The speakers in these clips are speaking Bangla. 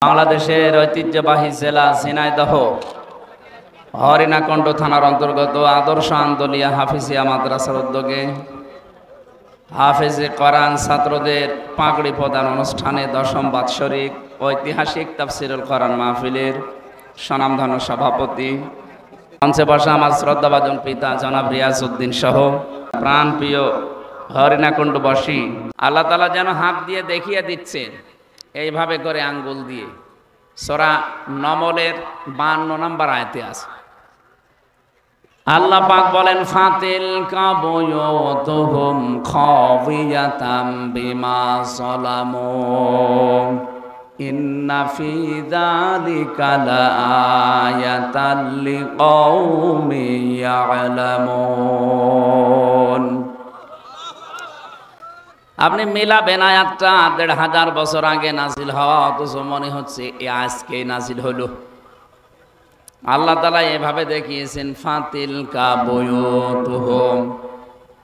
বাংলাদেশের ঐতিহ্যবাহী জেলা ঝিনাইদহ হরিণাকণ্ঠ থানার অন্তর্গত আদর্শ আন্দোলিয়া হাফিজিয়া মাদ্রাসার উদ্যোগে হাফেজে কোরআন ছাত্রদের পাগড়ি প্রদান অনুষ্ঠানে দশম বাৎসরিক ঐতিহাসিক তাফসিরুল কোরআন মাহফিলের স্বনামধন্য সভাপতি, মঞ্চে বসা আমার শ্রদ্ধাভাজন পিতা জনাব রিয়াজউদ্দিন সহ প্রাণপ্রিয় হরিণাকণ্ঠবাসী, আল্লাহ তাআলা যেন হাত দিয়ে দেখিয়ে দিচ্ছেন এইভাবে করে আঙ্গুল দিয়ে। সূরা নমলের 52 নম্বর আয়াতে আছে আল্লাহ পাক বলেন, ফাতিল কাবুয়ুতুহুম খাওয়িয়াতাম বিমা যালামু ইন্না ফি যালিকা লাআয়াতাল লিকাউমিন ইয়ালামুন। আপনি মিলাবেন আয়াতটা ১৫০০ বছর আগে নাজিল হওয়া, অথচ মনে হচ্ছে আজকে নাজিল হলো। আল্লাহ তাআলা এভাবে দেখিয়েছেন, ফাতিল কাবুয়ুতুহুম,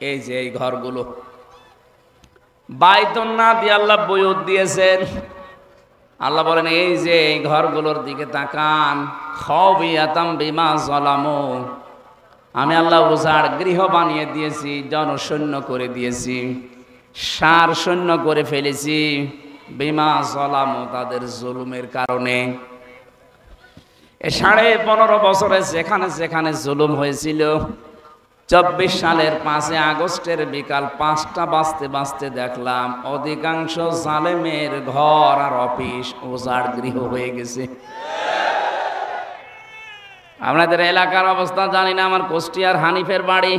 এই যে এই ঘরগুলো, বাইতুন না দিয়ে আল্লাহ বুয়ুত দিয়েছেন। আল্লাহ বলেন এই যে এই ঘরগুলোর দিকে তাকান, খাওয়িয়াতাম বিমা যালামু, আমি আল্লাহ উজাড় গৃহ বানিয়ে দিয়েছি, জনশূন্য করে দিয়েছি, সার শূন্য করে ফেলেছি, বিমা যালামু, তাদের জুলুমের কারণে। 15.5 বছরে যেখানে যেখানে জুলুম হয়েছিল, 24 সালের 5 আগস্টের বিকাল 5টা বাজতে বাজতে দেখলাম অধিকাংশ জালেমের ঘর আর অফিস উজাড় গৃহ হয়ে গেছে। আপনাদের এলাকার অবস্থা জানি না, আমার কুষ্টিয়ার হানিফের বাড়ি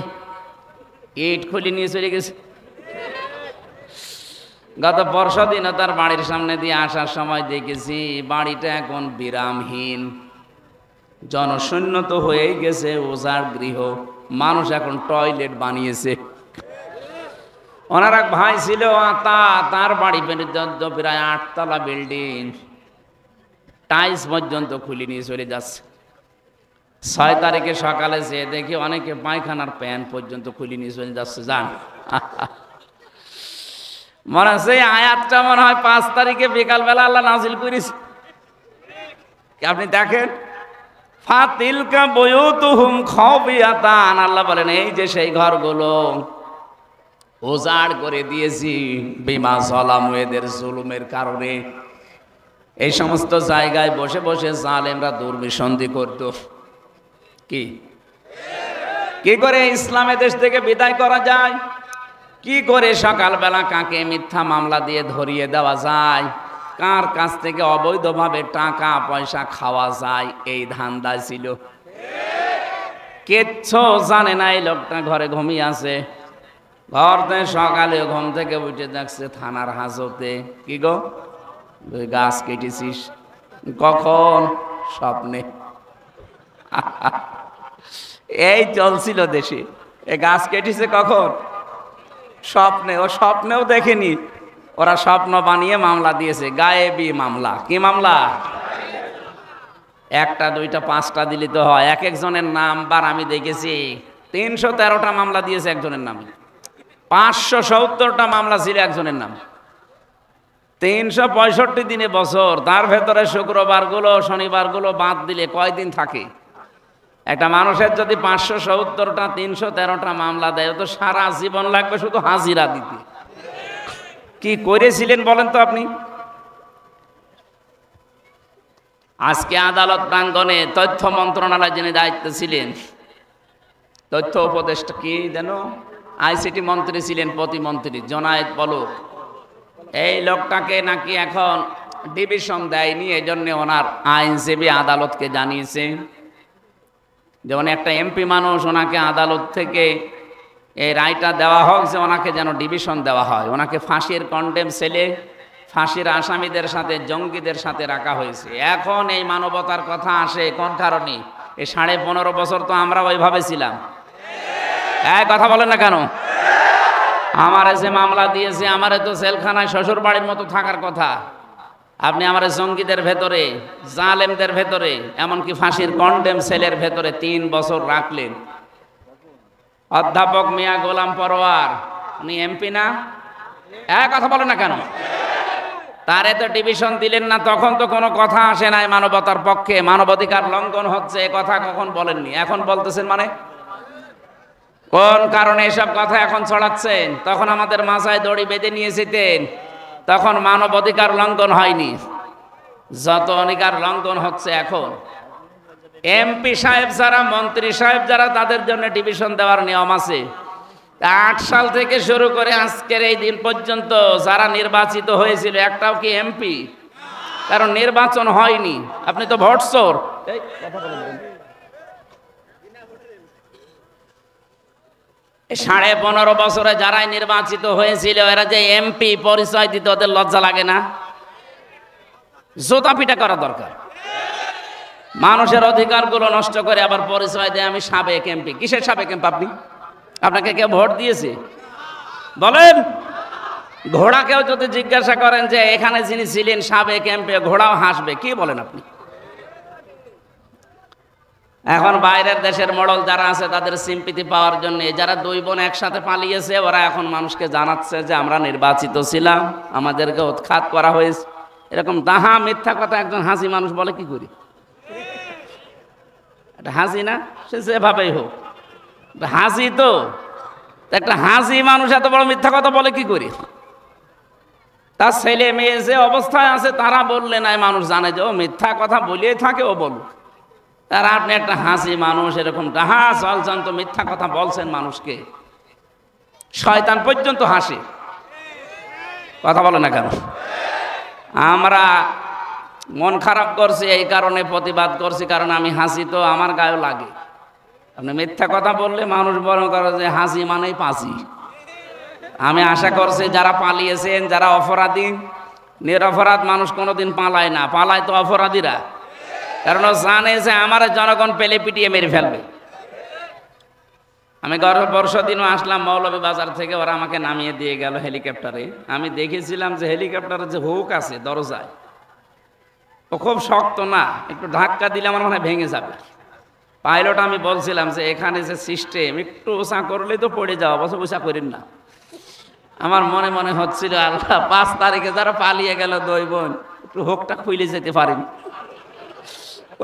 ইট খুলে নিয়ে চলে গেছে। গত পরশু দিনও তার বাড়ির সামনে দিয়ে আসার সময় দেখেছি বাড়িটা এখন বিরামহীন, জনশূন্য তো হয়ে গেছে, উজাড় গৃহ। মানুষ এখন টয়লেট বানিয়েছে। ওনার এক ভাই ছিল আতা, তার বাড়ি পর্যন্ত প্রায় 8 তলা বিল্ডিং, টাইলস পর্যন্ত খুলে নিয়ে চলে যাচ্ছে। 6 তারিখে সকালে যেয়ে দেখি অনেকে পায়খানার প্যান পর্যন্ত খুলে নিয়ে চলে যাচ্ছে। যান, মনে হচ্ছে আয়াতটা মনে হয় 5 তারিখে বিকালবেলা আল্লাহ নাজিল করেছে। আপনি দেখেন, ফাতিলকা বুয়ুতুহুম খাওয়িয়াতান, আল্লাহ বলেন এই যে সেই ঘরগুলো উজাড় করে দিয়েছি বিমা যালামু, এদের জুলুমের কারণে। এই সমস্ত জায়গায় বসে বসে জালেমরা দুর্বিসন্ধি করত। কি করে ইসলামের দেশ থেকে বিদায় করা যায়, কি করে সকালবেলা কাকে মিথ্যা মামলা দিয়ে ধরিয়ে দেওয়া যায়, কার কাছ থেকে অবৈধভাবে টাকা পয়সা খাওয়া যায়, এই ধান্দা ছিল। কিচ্ছু জানে না এই লোকটা, ঘরে ঘুমিয়ে আছে। ঘরতে সকালে ঘুম থেকে উঠে দেখছে থানার হাজতে, কি গো তুই গাছ কেটেছিস? কখন? স্বপ্নে। এই চলছিল দেশে, এ গাছ কেটেছে কখন? স্বপ্নে। ও স্বপ্নেও দেখেনি, ওরা স্বপ্ন বানিয়ে মামলা দিয়েছে, গায়েবী মামলা। কি মামলা? 1টা 2টা 5টা দিলে তো হয়। এক একজনের নাম্বার আমি দেখেছি 313টা মামলা দিয়েছে একজনের নামে, 570টা মামলা ছিল একজনের নাম। 365 দিনে বছর, তার ভেতরে শুক্রবারগুলো শনিবারগুলো বাদ দিলে কয়দিন থাকে? একটা মানুষের যদি 570টা 313টা মামলা দেয়, তো সারা জীবন লাগবে শুধু হাজিরা দিতে। কি করেছিলেন বলেন তো আপনি? আজকে আদালত প্রাঙ্গণে তথ্য মন্ত্রণালয় যিনি দায়িত্বে ছিলেন, তথ্য উপদেষ্টা কি যেন, আইসিটি মন্ত্রী ছিলেন, প্রতিমন্ত্রী জোনায়েদ পলক, এই লোকটাকে নাকি এখন ডিভিশন দেয়নি, এই জন্য ওনার আইনজীবী আদালতকে জানিয়েছে। যেমন একটা এমপি মানুষ, ওনাকে আদালত থেকে এই রায়টা দেওয়া হোক যে ওনাকে যেন ডিভিশন দেওয়া হয়, ওনাকে ফাঁসির কন্ডেম সেলে ফাঁসির আসামিদের সাথে জঙ্গিদের সাথে রাখা হয়েছে। এখন এই মানবতার কথা আসে কোন কারণে? এই 15.5 বছর তো আমরা ওইভাবে ছিলাম। কথা বলেন না কেন? আমারে যে মামলা দিয়েছে, আমারে তো জেলখানায় শ্বশুর বাড়ির মতো থাকার কথা। আপনি আমারে জঙ্গিদের ভেতরে, জালেমদের ভেতরে, এমনকি ফাঁসির কন্ডেম সেলের ভেতরে 3 বছর রাখলেন। অধ্যাপক মিয়া গোলাম পরোয়ার, উনি এমপি না? কথা বলেন না কেন? তারে তো ডিভিশন দিলেন না, তখন তো কোনো কথা আসে নাই মানবতার পক্ষে, মানবাধিকার লঙ্ঘন হচ্ছে এ কথা কখন বলেননি, এখন বলতেছেন মানে কোন কারণে এসব কথা এখন ছড়াচ্ছেন? তখন আমাদের মাথায় দড়ি বেঁধে নিয়ে যেতেন, তখন মানবাধিকার লঙ্ঘন হয়নি। যত অধিকার লঙ্ঘন হচ্ছে এখন। এমপি সাহেব যারা, মন্ত্রী সাহেব যারা, তাদের জন্য ডিভিশন দেওয়ার নিয়ম আছে। 8 সাল থেকে শুরু করে আজকের এই দিন পর্যন্ত যারা নির্বাচিত হয়েছিল একটাও কি এমপি? কারণ নির্বাচন হয়নি। আপনি তো ভোট চোর। 15.5 বছরে যারাই নির্বাচিত হয়েছিল এরা যে এমপি পরিচয় দিতে ওদের লজ্জা লাগে না? জোতা পিটা করা দরকার। মানুষের অধিকারগুলো নষ্ট করে আবার পরিচয় দেয় আমি সাবেক এমপি। কিসের সাবেক এমপি আপনি? আপনাকে কেউ ভোট দিয়েছে? বলেন। ঘোড়াকেও যদি জিজ্ঞাসা করেন যে এখানে যিনি ছিলেন সাবেক এমপি, ঘোড়াও হাসবে। কি বলেন আপনি? এখন বাইরের দেশের মডেল যারা আছে তাদের সিম্পিতি পাওয়ার জন্য যারা 2 বোন একসাথে পালিয়েছে ওরা এখন মানুষকে জানাচ্ছে যে আমরা নির্বাচিত ছিলাম, আমাদেরকে উৎখাত করা হয়েছে। এরকম দাহা মিথ্যা কথা একজন হাসি মানুষ বলে কি করি? এটা হাসি না? সে যেভাবেই হোক হাসি। তো একটা হাসি মানুষ এত বড় মিথ্যা কথা বলে কি করি? তার ছেলে মেয়ে যে অবস্থায় আছে তারা বললে নাই মানুষ জানে যে ও মিথ্যা কথা বলিয়ে থাকে, ও বলুক। আর আপনি একটা হাসি মানুষ এরকম ডাহা চলচান্ত মিথ্যা কথা বলছেন মানুষকে, শয়তান পর্যন্ত হাসে। কথা বলে না কেন? আমরা মন খারাপ করছি এই কারণে প্রতিবাদ করছি, কারণ আমি হাসি তো আমার গায়েও লাগে। আপনি মিথ্যা কথা বললে মানুষ বরং করে যে হাসি মানেই পাঁচি। আমি আশা করছি যারা পালিয়েছেন, যারা অপরাধী, নিরপরাধ মানুষ কোনোদিন পালায় না, পালায় তো অপরাধীরা। কারণ ও জানে যে আমার জনগণ পেলে পিটিয়ে মেরে ফেলবে। আমি গত দিনও আসলাম মৌলভীবাজার থেকে, ওরা আমাকে নামিয়ে দিয়ে গেল হেলিকপ্টারে। আমি দেখেছিলাম যে হেলিকপ্টারের যে হুক আছে দরজায়, ও খুব শক্ত না, একটু ধাক্কা দিলে আমার মনে হয় ভেঙে যাবে। পাইলট আমি বলছিলাম যে এখানে যে সিস্টেম একটু উঁচা করলেই তো পড়ে যাওয়া, বছর উঁচা করেন না। আমার মনে মনে হচ্ছিল আল্লাহ 5 তারিখে যারা পালিয়ে গেল 2 বোন, একটু হুকটা খুলে যেতে পারেন।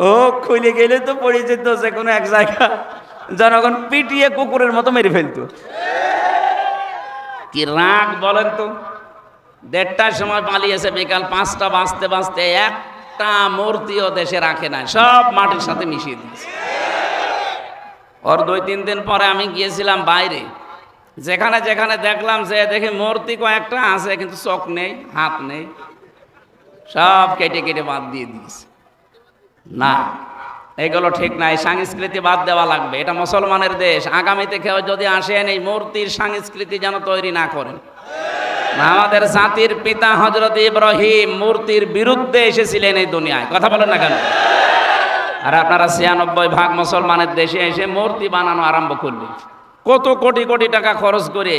ও খুলে গেলে তো পড়ে যেত যে কোনো এক জায়গা, জনগণ পিটিয়ে কুকুরের মতো মেরে ফেলতো। কি রাগ বলেন তো? 1:30টার সময় পালিয়েছে, বিকাল 5টা বাজতে বাজতে একটা মূর্তিও দেশে রাখে না, সব মাটির সাথে মিশিয়ে দিয়েছে। ওর 2-3 দিন পরে আমি গিয়েছিলাম বাইরে, যেখানে যেখানে দেখলাম যে দেখি মূর্তি কয়েকটা আছে কিন্তু চোখ নেই, হাত নেই, সব কেটে কেটে বাদ দিয়ে দিয়েছে। না, এগুলো ঠিক নাই। সংস্কৃতি বাদ দেওয়া লাগবে। এটা মুসলমানের দেশ। আগামীতে কেউ যদি আসেন এই মূর্তির সংস্কৃতি যেন তৈরি না করেন। আমাদের জাতির পিতা হযরত ইব্রাহিম মূর্তির বিরুদ্ধে এসেছিলেন এই দুনিয়ায়। কথা বলেন না কেন? আর আপনারা 96% মুসলমানের দেশে এসে মূর্তি বানানো আরম্ভ করলেন। কত কোটি কোটি টাকা খরচ করে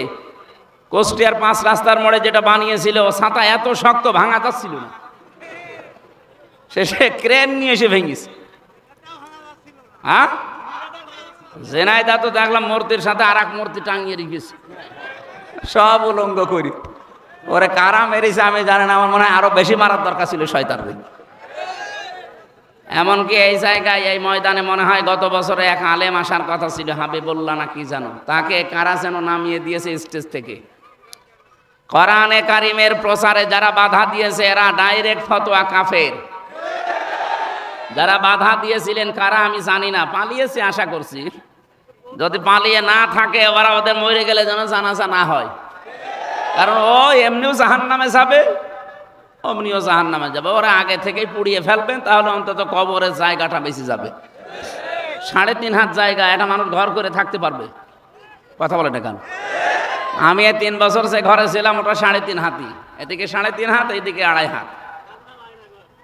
কুষ্টিয়ার 5 রাস্তার মোড়ে যেটা বানিয়েছিল, ছাতা এত শক্ত ভাঙা যাচ্ছিল না, শেষে ক্রেন নিয়ে এসে ভেঙেছে। হ্যাঁ, জেনাইদা তো দেখলাম মূর্তির সাথে আর এক মূর্তি টাঙিয়ে রেখেছে, সব উলঙ্গ করি। ওরে কারা মেরেছে আমি জানি না, আমার মনে হয় আরো বেশি মারার দরকার ছিল শয়তানদের। এমনকি এই জায়গায় এই ময়দানে মনে হয় গত বছরে এক আলেম আসার কথা ছিল, হাবিবুল্লাহ না কি জানো, তাকে কারা যেন নামিয়ে দিয়েছে স্টেজ থেকে। কোরআনে কারিমের প্রচারে যারা বাধা দিয়েছে এরা ডাইরেক্ট ফতোয়া কাফের। যারা বাধা দিয়েছিলেন কারা আমি জানি না, পালিয়েছে আশা করছি। যদি পালিয়ে না থাকে ওরা ওদের মরে গেলে যেন জানাজা না হয়, কারণ ও এমনিও জাহান্নামে যাবে, অমনিও জাহান্নামে যাবে। ওরা আগে থেকেই পুড়িয়ে ফেলবেন, তাহলে অন্তত কবরের জায়গাটা বেশি যাবে। 3.5 হাত জায়গা একটা মানুষ ঘর করে থাকতে পারবে? কথা বলে না কেন? আমি 3 বছর যে ঘরে ছিলাম ওটা 3.5 হাতই, এদিকে 3.5 হাত, এইদিকে 2.5 হাত।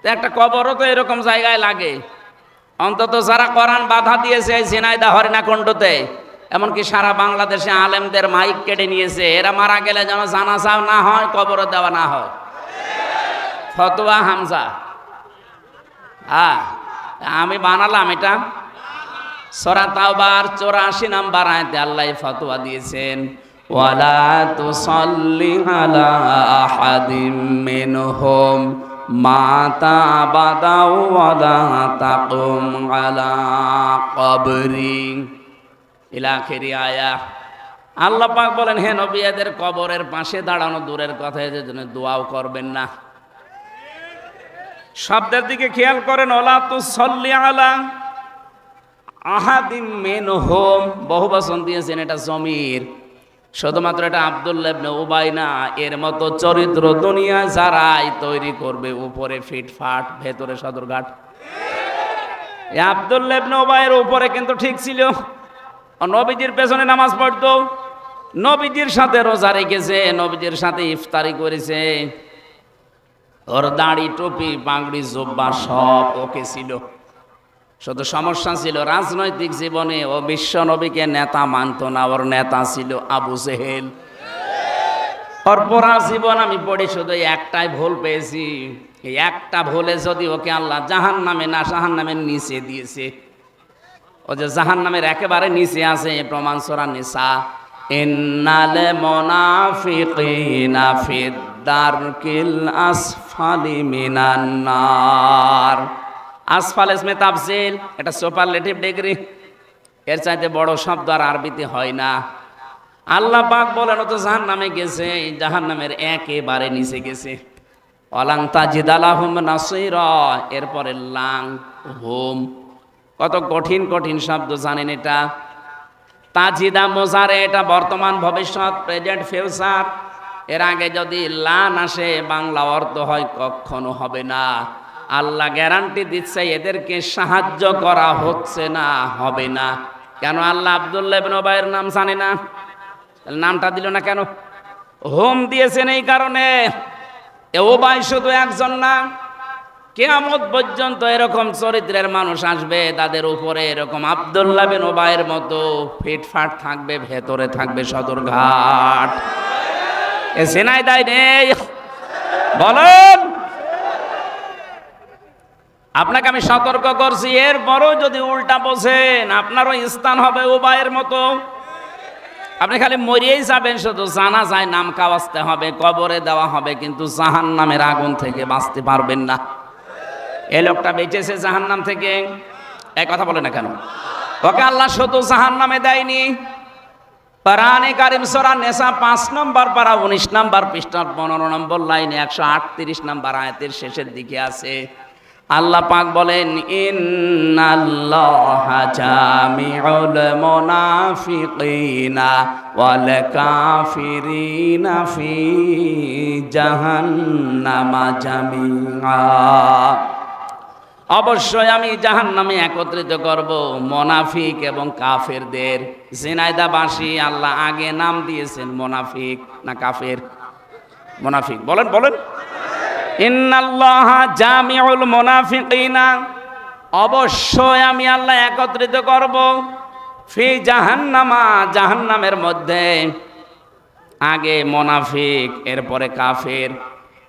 একটা কবরও তো এরকম জায়গায় লাগে। অন্তত যারা কোরআন বাধা দিয়েছে ঝিনাইদহ হরিণাকুণ্ডুতে, এমনকি সারা বাংলাদেশে আলেমদের মাইক কেটে নিয়েছে, এরা মারা গেলে যেন জানাজাও না হয়, কবরও দেওয়া না হয়। ফতোয়া হামজা। আমি বানালাম এটা। সূরা তাওবার 84 নম্বর আয়াতে আল্লাহ ফতোয়া দিয়েছেন, ওয়ালা তুসাল্লি আলা আহাদিম মিনহুম মাতা আবাদা ওয়ালা তাকুম আলা কবরি ইলা আখিরি আয়া। আল্লাহ পাক বলেন, হে নবী, এদের কবরের পাশে দাঁড়ানো দূরের কথা, এদের জন্য দোয়াও করবেন না। শব্দের দিকে খেয়াল করেন, ওয়ালা তুসাল্লি আলা আহাদিম মিনহুম, বহুবচন দিয়েছেন, এটা জমির। শুধুমাত্র এটা আব্দুল্লাহ ইবনে উবাই না, এর মতো চরিত্র দুনিয়া যারাই তৈরি করবে, উপরে ফিটফাট ভেতরে সদরঘাট। এই আব্দুল্লাহ ইবনে উবাইয়ের উপরে কিন্তু ঠিক ছিল, নবীজির পেছনে নামাজ পড়তো, নবীজির সাথে রোজা রেখেছে, নবীজির সাথে ইফতারি করেছে, ওর দাড়ি টুপি পাগড়ি জুব্বা সব ওকে ছিল। শুধু সমস্যা ছিল রাজনৈতিক জীবনে ও বিশ্ব নবীকে নেতা মানত না, ওর নেতা ছিল আবু জেহেল। ওর পুরা জীবন আমি পড়ি শুধু একটাই ভুল পেয়েছি, এই একটা ভুলে যদি ওকে আল্লাহ জাহান্নামে না জাহান্নামের নিচে দিয়েছে, ও যে জাহান্নামের একেবারে নিচে আছে, প্রমাণ সূরা নিসা, ইন্নাল মুনাফিকিনা ফিদ দারকিল আসফালি মিনান নার। আসফাল ইসমে তাফজিল, এটা সুপারলেটিভ ডিগ্রি, এর চাইতে বড় শব্দ আর আরবিতে হয় না। আল্লাহ পাক বলেন, ও তো জাহান্নামে গেছে, জাহান্নামের একেবারে নিচে গেছে। ওয়ালান তাজিদ লাহুম নাসীরা, এরপরে লাং হুম, কত কঠিন কঠিন শব্দ জানেন এটা। তাজিদা মোজারে, এটা বর্তমান ভবিষ্যৎ, প্রেজেন্ট ফিউচার। এর আগে যদি লান আসে বাংলা অর্থ হয় কখনো হবে না। আল্লাহ গ্যারান্টি দিচ্ছে এদেরকে সাহায্য করা হচ্ছে না, হবে না। কেন? আল্লাহ আব্দুল্লাহ ইবনে উবাইয়ের নাম জানে না, নামটা দিল না কেন? হোম দিয়েছেন এই কারণে। উবাই শুধু একজন না, কিয়ামত পর্যন্ত এরকম চরিত্রের মানুষ আসবে, তাদের উপরে এরকম আব্দুল্লাহ বিন উবাইয়ের মতো ফিটফাট থাকবে, ভেতরে থাকবে সদরঘাট। এ সেনাই দায় নেই, বলেন। আপনাকে আমি সতর্ক করছি, এরপরও যদি উল্টা বোঝেন আপনারও স্থান হবে উবাইয়ের মতো। আপনি খালি মরিয়েই যাবেন, শুধু জানা যায় নাম কাওয়াজতে হবে, কবরে দেওয়া হবে, কিন্তু জাহান্নামের আগুন থেকে বাঁচতে পারবেন না। এই লোকটা বেঁচেছে জাহান্নাম থেকে, এক কথা বলে না কেন? ওকে আল্লাহ শুধু জাহান্নামে দেয়নি। কোরআনে কারীম সূরা নিসা 5 নম্বর পারা 19 নম্বর পৃষ্ঠার 15 নম্বর লাইনে 138 নম্বর আয়াতের শেষের দিকে আছে, আল্লাহ পাক বলেন, ইন্নাল্লাহা জামিউল মুনাফিকিনা ওয়াল কাফিরিনা ফি জাহান্নামা জামিআ। অবশ্যই আমি জাহান্নামে একত্রিত করব মুনাফিক এবং কাফেরদের। ঝিনাইদাবাসী আল্লাহ আগে নাম দিয়েছেন মুনাফিক না কাফের? মুনাফিক। বলেন বলেন। ইন্নাল্লাহা জামিউল মুনাফিকিনা, অবশ্যই আমি আল্লাহ একত্রিত করব ফি জাহান্নামা, জাহান্নামের মধ্যে। আগে মুনাফিক, এরপরে কাফের।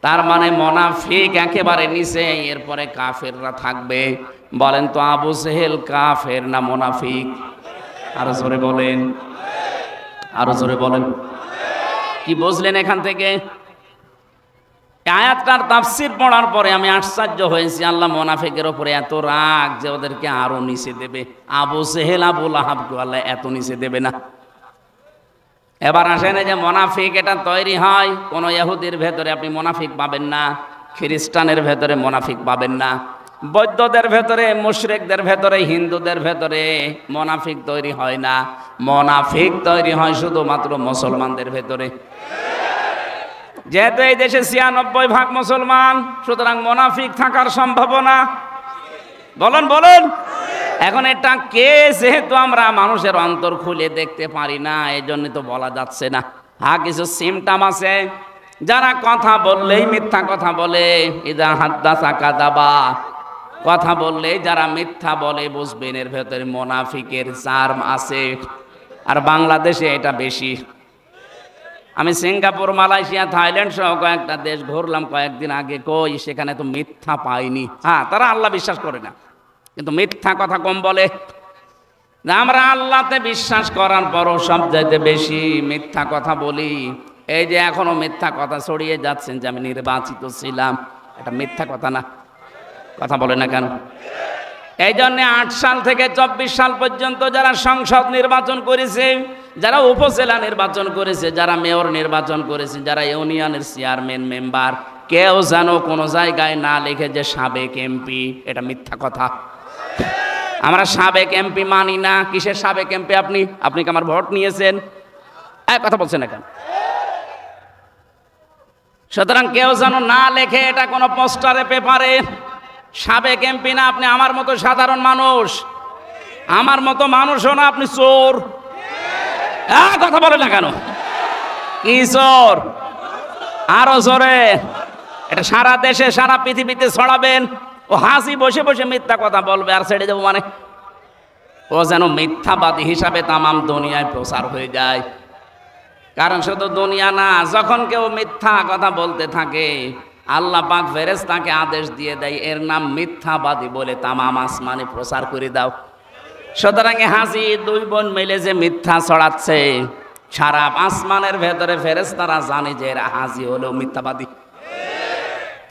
তার মানে মুনাফিক একেবারে নিচে, এরপরে কাফেররা থাকবে। বলেন তো আবু জেহেল কাফের না মুনাফিক? আরো জোরে বলেন, আরো জোরে বলেন। কি বুঝলেন এখান থেকে? আয়াতটার তাফসীর পড়ার পরে আমি আশ্চর্য হয়েছি, আল্লাহ মুনাফিকের উপরে এত রাগ যে ওদেরকে আরো নিচে দেবে। আবু জেহেল আবু লাহাবকে আল্লাহ এত নিচে দেবে না। এবার আসেন, যে মুনাফিক এটা তৈরি হয়, কোন ইহুদির ভেতরে আপনি মুনাফিক পাবেন না, খ্রিস্টানের ভেতরে মুনাফিক পাবেন না, বৌদ্ধদের ভেতরে, মুশরিকদের ভেতরে, হিন্দুদের ভেতরে মুনাফিক তৈরি হয় না। মুনাফিক তৈরি হয় শুধুমাত্র মুসলমানদের ভেতরে। যেহেতু এই দেশে ৯৬% মুসলমান, সুতরাং মুনাফিক থাকার সম্ভাবনা, বলেন বলেন। এখন এটা কে, যেহেতু আমরা মানুষের অন্তর খুলে দেখতে পারি না, এই জন্য তো বলা যাচ্ছে না। হ্যাঁ, কিছু সিমটম আছে, যারা কথা বললেই মিথ্যা কথা বলে, ইদা হাদ্দাসা কাযাবা, কথা বললেই যারা মিথ্যা বলে, বুঝবেন এর ভেতরে মুনাফিকের চার্ম আছে। আর বাংলাদেশে এটা বেশি। আমি সিঙ্গাপুর, মালয়েশিয়া, থাইল্যান্ড সহ কয়েকটা দেশ ঘুরলাম কয়েকদিন আগে, কই সেখানে তো মিথ্যা পাইনি। হ্যাঁ, তারা আল্লাহ বিশ্বাস করে না, কিন্তু মিথ্যা কথা কম বলে। আমরা আল্লাহতে বিশ্বাস করার পরও সবচাইতে বেশি মিথ্যা কথা বলি। এই যে এখনো মিথ্যা কথা ছড়িয়ে যাচ্ছেন যে আমি নির্বাচিত ছিলাম, এটা মিথ্যা কথা না? কথা বলে না কেন? এই জন্য 8 সাল থেকে 24 সাল পর্যন্ত যারা সংসদ নির্বাচন করেছে, যারা উপজেলা নির্বাচন করেছে, যারা মেয়র নির্বাচন করেছে, যারা ইউনিয়নের চেয়ারম্যান মেম্বার, কেউ যেন কোনো জায়গায় না লিখে যে সাবেক এমপি। এটা মিথ্যা কথা। আমরা সাবেক এমপি মানি না। কিসের সাবেক এমপি? আপনি কি আমার ভোট নিয়েছেন? কথা বলছেন না কেন? সুতরাং কেউ যেন না লেখে এটা কোনো পোস্টারে পেপারে। সাবেক এমপি না, আপনি আমার মতো সাধারণ মানুষ। আমার মতো মানুষও না, আপনি চোর। কথা বলে না কেন? কি চোর? আরো জোরে। এটা সারা দেশে সারা পৃথিবীতে ছড়াবেন। ও হাসি বসে বসে মিথ্যা কথা বলবে আর ছেড়ে দেবো মানে? ও যেন মিথ্যাবাদী হিসাবে তামাম দুনিয়ায় প্রচার হয়ে যায়। কারণ শুধু দুনিয়া না, যখন কেউ মিথ্যা কথা বলতে থাকে আল্লাহ পাক ফেরেশতাকে আদেশ দিয়ে দেয় এর নাম মিথ্যাবাদী বলে তামাম আসমানে প্রচার করে দাও। সুতরাং হাসি 2 বোন মিলে যে মিথ্যা ছড়াচ্ছে, সারা আসমানের ভেতরে ফেরেশতারা জানে যে এরা হাসি হলো মিথ্যাবাদী।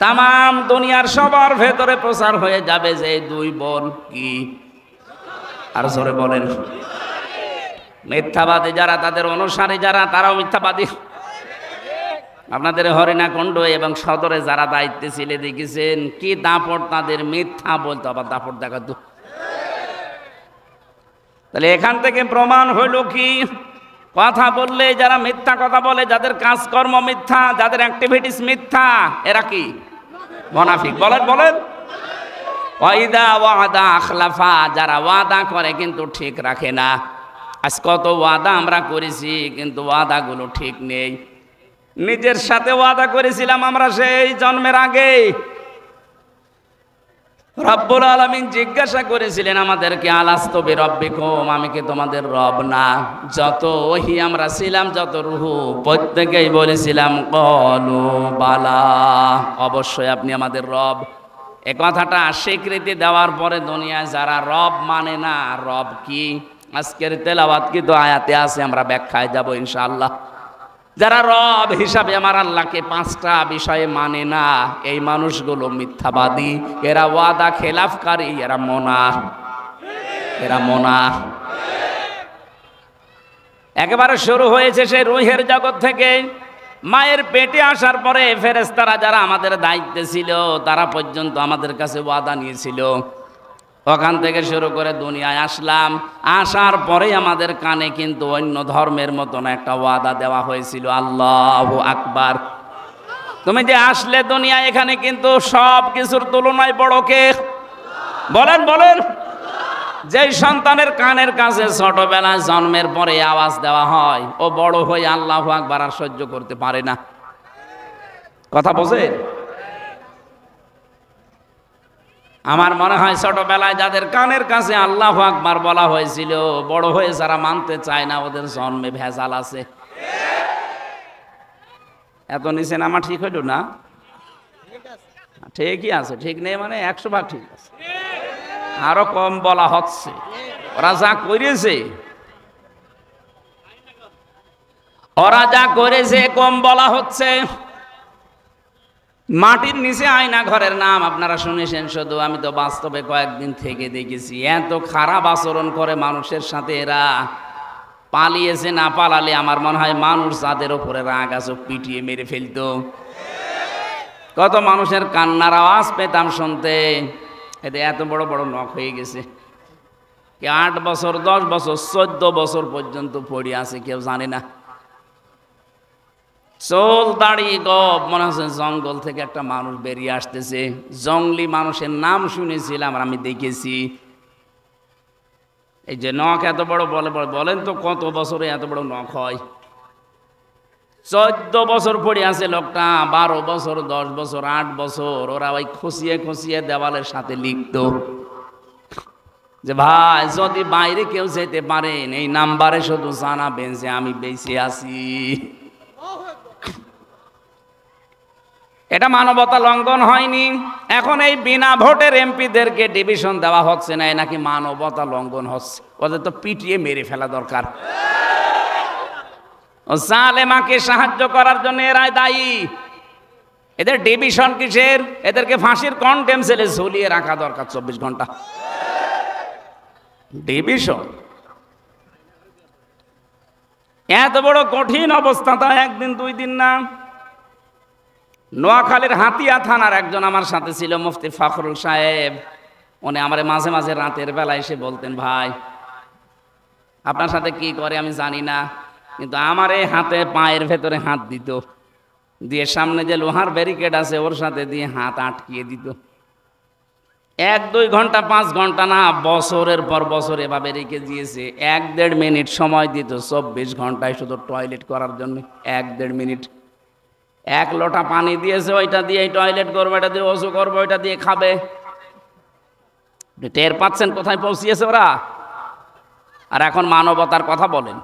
তামাম দুনিয়ার সবার ভেতরে প্রচার হয়ে যাবে যে 2 বোন কি। আর জোরে বলেন। মিথ্যাবাদী যারা, তাদের অনুসারী যারা, তারাও মিথ্যাবাদী। আপনাদের হরিণাকুণ্ড এবং সদরে যারা দায়িত্বে ছিলে দেখেছেন কি দাপট তাদের, মিথ্যা বলতো আবার দাপট দেখাতো। তাহলে এখান থেকে প্রমাণ হইল কি? কথা বললে যারা মিথ্যা কথা বলে, যাদের কাজকর্ম মিথ্যা, যাদের অ্যাক্টিভিটিস মিথ্যা, এরা কি? মুনাফিক। বলেন বলেন। ওয়াইদা ওয়াদা আখলাফা, যারা ওয়াদা করে কিন্তু ঠিক রাখে না। আজ কত ওয়াদা আমরা করেছি কিন্তু ওয়াদাগুলো ঠিক নেই। নিজের সাথে ওয়াদা করেছিলাম আমরা সেই জন্মের আগে। রব্বুল আলামিন জিজ্ঞাসা করেছিলেন আমাদেরকে, আলাস্তু বিরব্বিকুম, আমি কি তোমাদের রব না? যত ওহী আমরা ছিলাম, যত রূহ, প্রত্যেকেই বলেছিলাম ক্বালু বালা, অবশ্যই আপনি আমাদের রব। এ কথাটা স্বীকৃতি দেওয়ার পরে দুনিয়ায় যারা রব মানে না, রব কি আজকের তেলাওয়াত কিন্তু আয়াতে আছে, আমরা ব্যাখ্যায় যাব ইনশাআল্লাহ। যারা রব হিসাবে আমার আল্লাহকে 5টা বিষয়ে মানে না, এই মানুষগুলো মিথ্যাবাদী, এরা ওয়াদা খেলাফকারী, এরা মোনা। একেবারে শুরু হয়েছে সেই রূহের জগৎ থেকে। মায়ের পেটে আসার পরে ফেরেশতারা যারা আমাদের দায়িত্বে ছিল তারা পর্যন্ত আমাদের কাছে ওয়াদা নিয়েছিল। ওখান থেকে শুরু করে দুনিয়ায় আসলাম, আসার পরে আমাদের কানে কিন্তু অন্য ধর্মের মতন একটা ওয়াদা দেওয়া হয়েছিল, আল্লাহু আকবার। তুমি যে আসলে দুনিয়া, এখানে কিন্তু সব কিছুর তুলনায় বড় কে? বলেন বলেন। যেই সন্তানের কানের কাছে ছোটবেলায় জন্মের পরে আওয়াজ দেওয়া হয়, ও বড় হয়ে আল্লাহু আকবার আর সহ্য করতে পারে না। কথা বোঝে? আমার মনে হয় ছোটবেলায় যাদের কানের কাছে আল্লাহু আকবার বলা হয়েছিল, বড় হয়ে যারা মানতে চায় না ওদের জন্মে ভেজাল আছে। এত নিচে নামা ঠিক হইল না? ঠিকই আছে, ঠিক নেই মানে 100 ভাগ ঠিক আছে। আরো কম বলা হচ্ছে। ওরা যা করেছে কম বলা হচ্ছে। মাটির নিচে আয়না ঘরের নাম আপনারা শুনেছেন শুধু, আমি তো বাস্তবে কয়েকদিন থেকে দেখেছি এত খারাপ আচরণ করে মানুষের সাথে এরা। পালিয়েছে, না পালালে আমার মনে হয় মানুষ যাদের উপরে রাগ আছে পিটিয়ে মেরে ফেলতো। কত মানুষের কান্নার আওয়াজ পেতাম শুনতে। এতে এত বড় বড় নখ হয়ে গেছে। কে 8 বছর, 10 বছর, 14 বছর পর্যন্ত পড়ে আছে, কেউ জানে না। চোল দাড়ি গপ, মনে হচ্ছে জঙ্গল থেকে একটা মানুষ বেরিয়ে আসতেছে। জঙ্গলি মানুষের নাম শুনেছিলাম, আমি দেখেছি। এই যে নখ এত বড়, বলেন তো কত বছরে এত বড় নখ হয়? 14 বছর পড়ে আছে লোকটা, 12 বছর, 10 বছর, 8 বছর। ওরা ওই খুশিয়ে খুশিয়ে দেওয়ালের সাথে লিখতো যে ভাই যদি বাইরে কেউ যেতে পারেন এই নাম্বারে শুধু জানাবেন যে আমি বেঁচে আছি। এটা মানবতা লঙ্ঘন হয়নি? এখন এই বিনা ভোটের এমপিদেরকে ডিভিশন দেওয়া হচ্ছে না, নাকি মানবতা লঙ্ঘন হচ্ছে? ওদের তো পিটিয়ে মেরে ফেলা দরকার। ও জালেমাকে সাহায্য করার জন্য এরাই দায়ী। এদের ডিভিশন কিসের? এদেরকে ফাঁসির কন্টেম সেলে ঝুলিয়ে রাখা দরকার 24 ঘন্টা। ডিভিশন এত বড় কঠিন অবস্থা তো একদিন দুই দিন না। নোয়াখালীর হাতিয়া থানার একজন আমার সাথে ছিল, মুফতি ফখরুল সাহেব। উনি আমার মাঝে মাঝে রাতের বেলা এসে বলতেন, ভাই আপনার সাথে কি করে আমি জানি না, কিন্তু আমার এই হাতে পায়ের ভেতরে হাত দিত, দিয়ে সামনে যে লোহার ব্যারিকেড আছে ওর সাথে দিয়ে হাত আটকিয়ে দিত। 1-2 ঘন্টা 5 ঘন্টা না, বছরের পর বছর এভাবে রেখে দিয়েছে। 1-1.5 মিনিট সময় দিত 24 ঘন্টায় শুধু টয়লেট করার জন্য। 1-1.5 মিনিট। 1 লোটা পানি দিয়েছে, ওইটা দিয়ে টয়লেট করবো, এটা দিয়ে ওযু করবো, ওইটা দিয়ে খাবে। টের পাচ্ছেন কোথায় পৌঁছিয়েছে ওরা? আর এখন মানবতার কথা বলেন।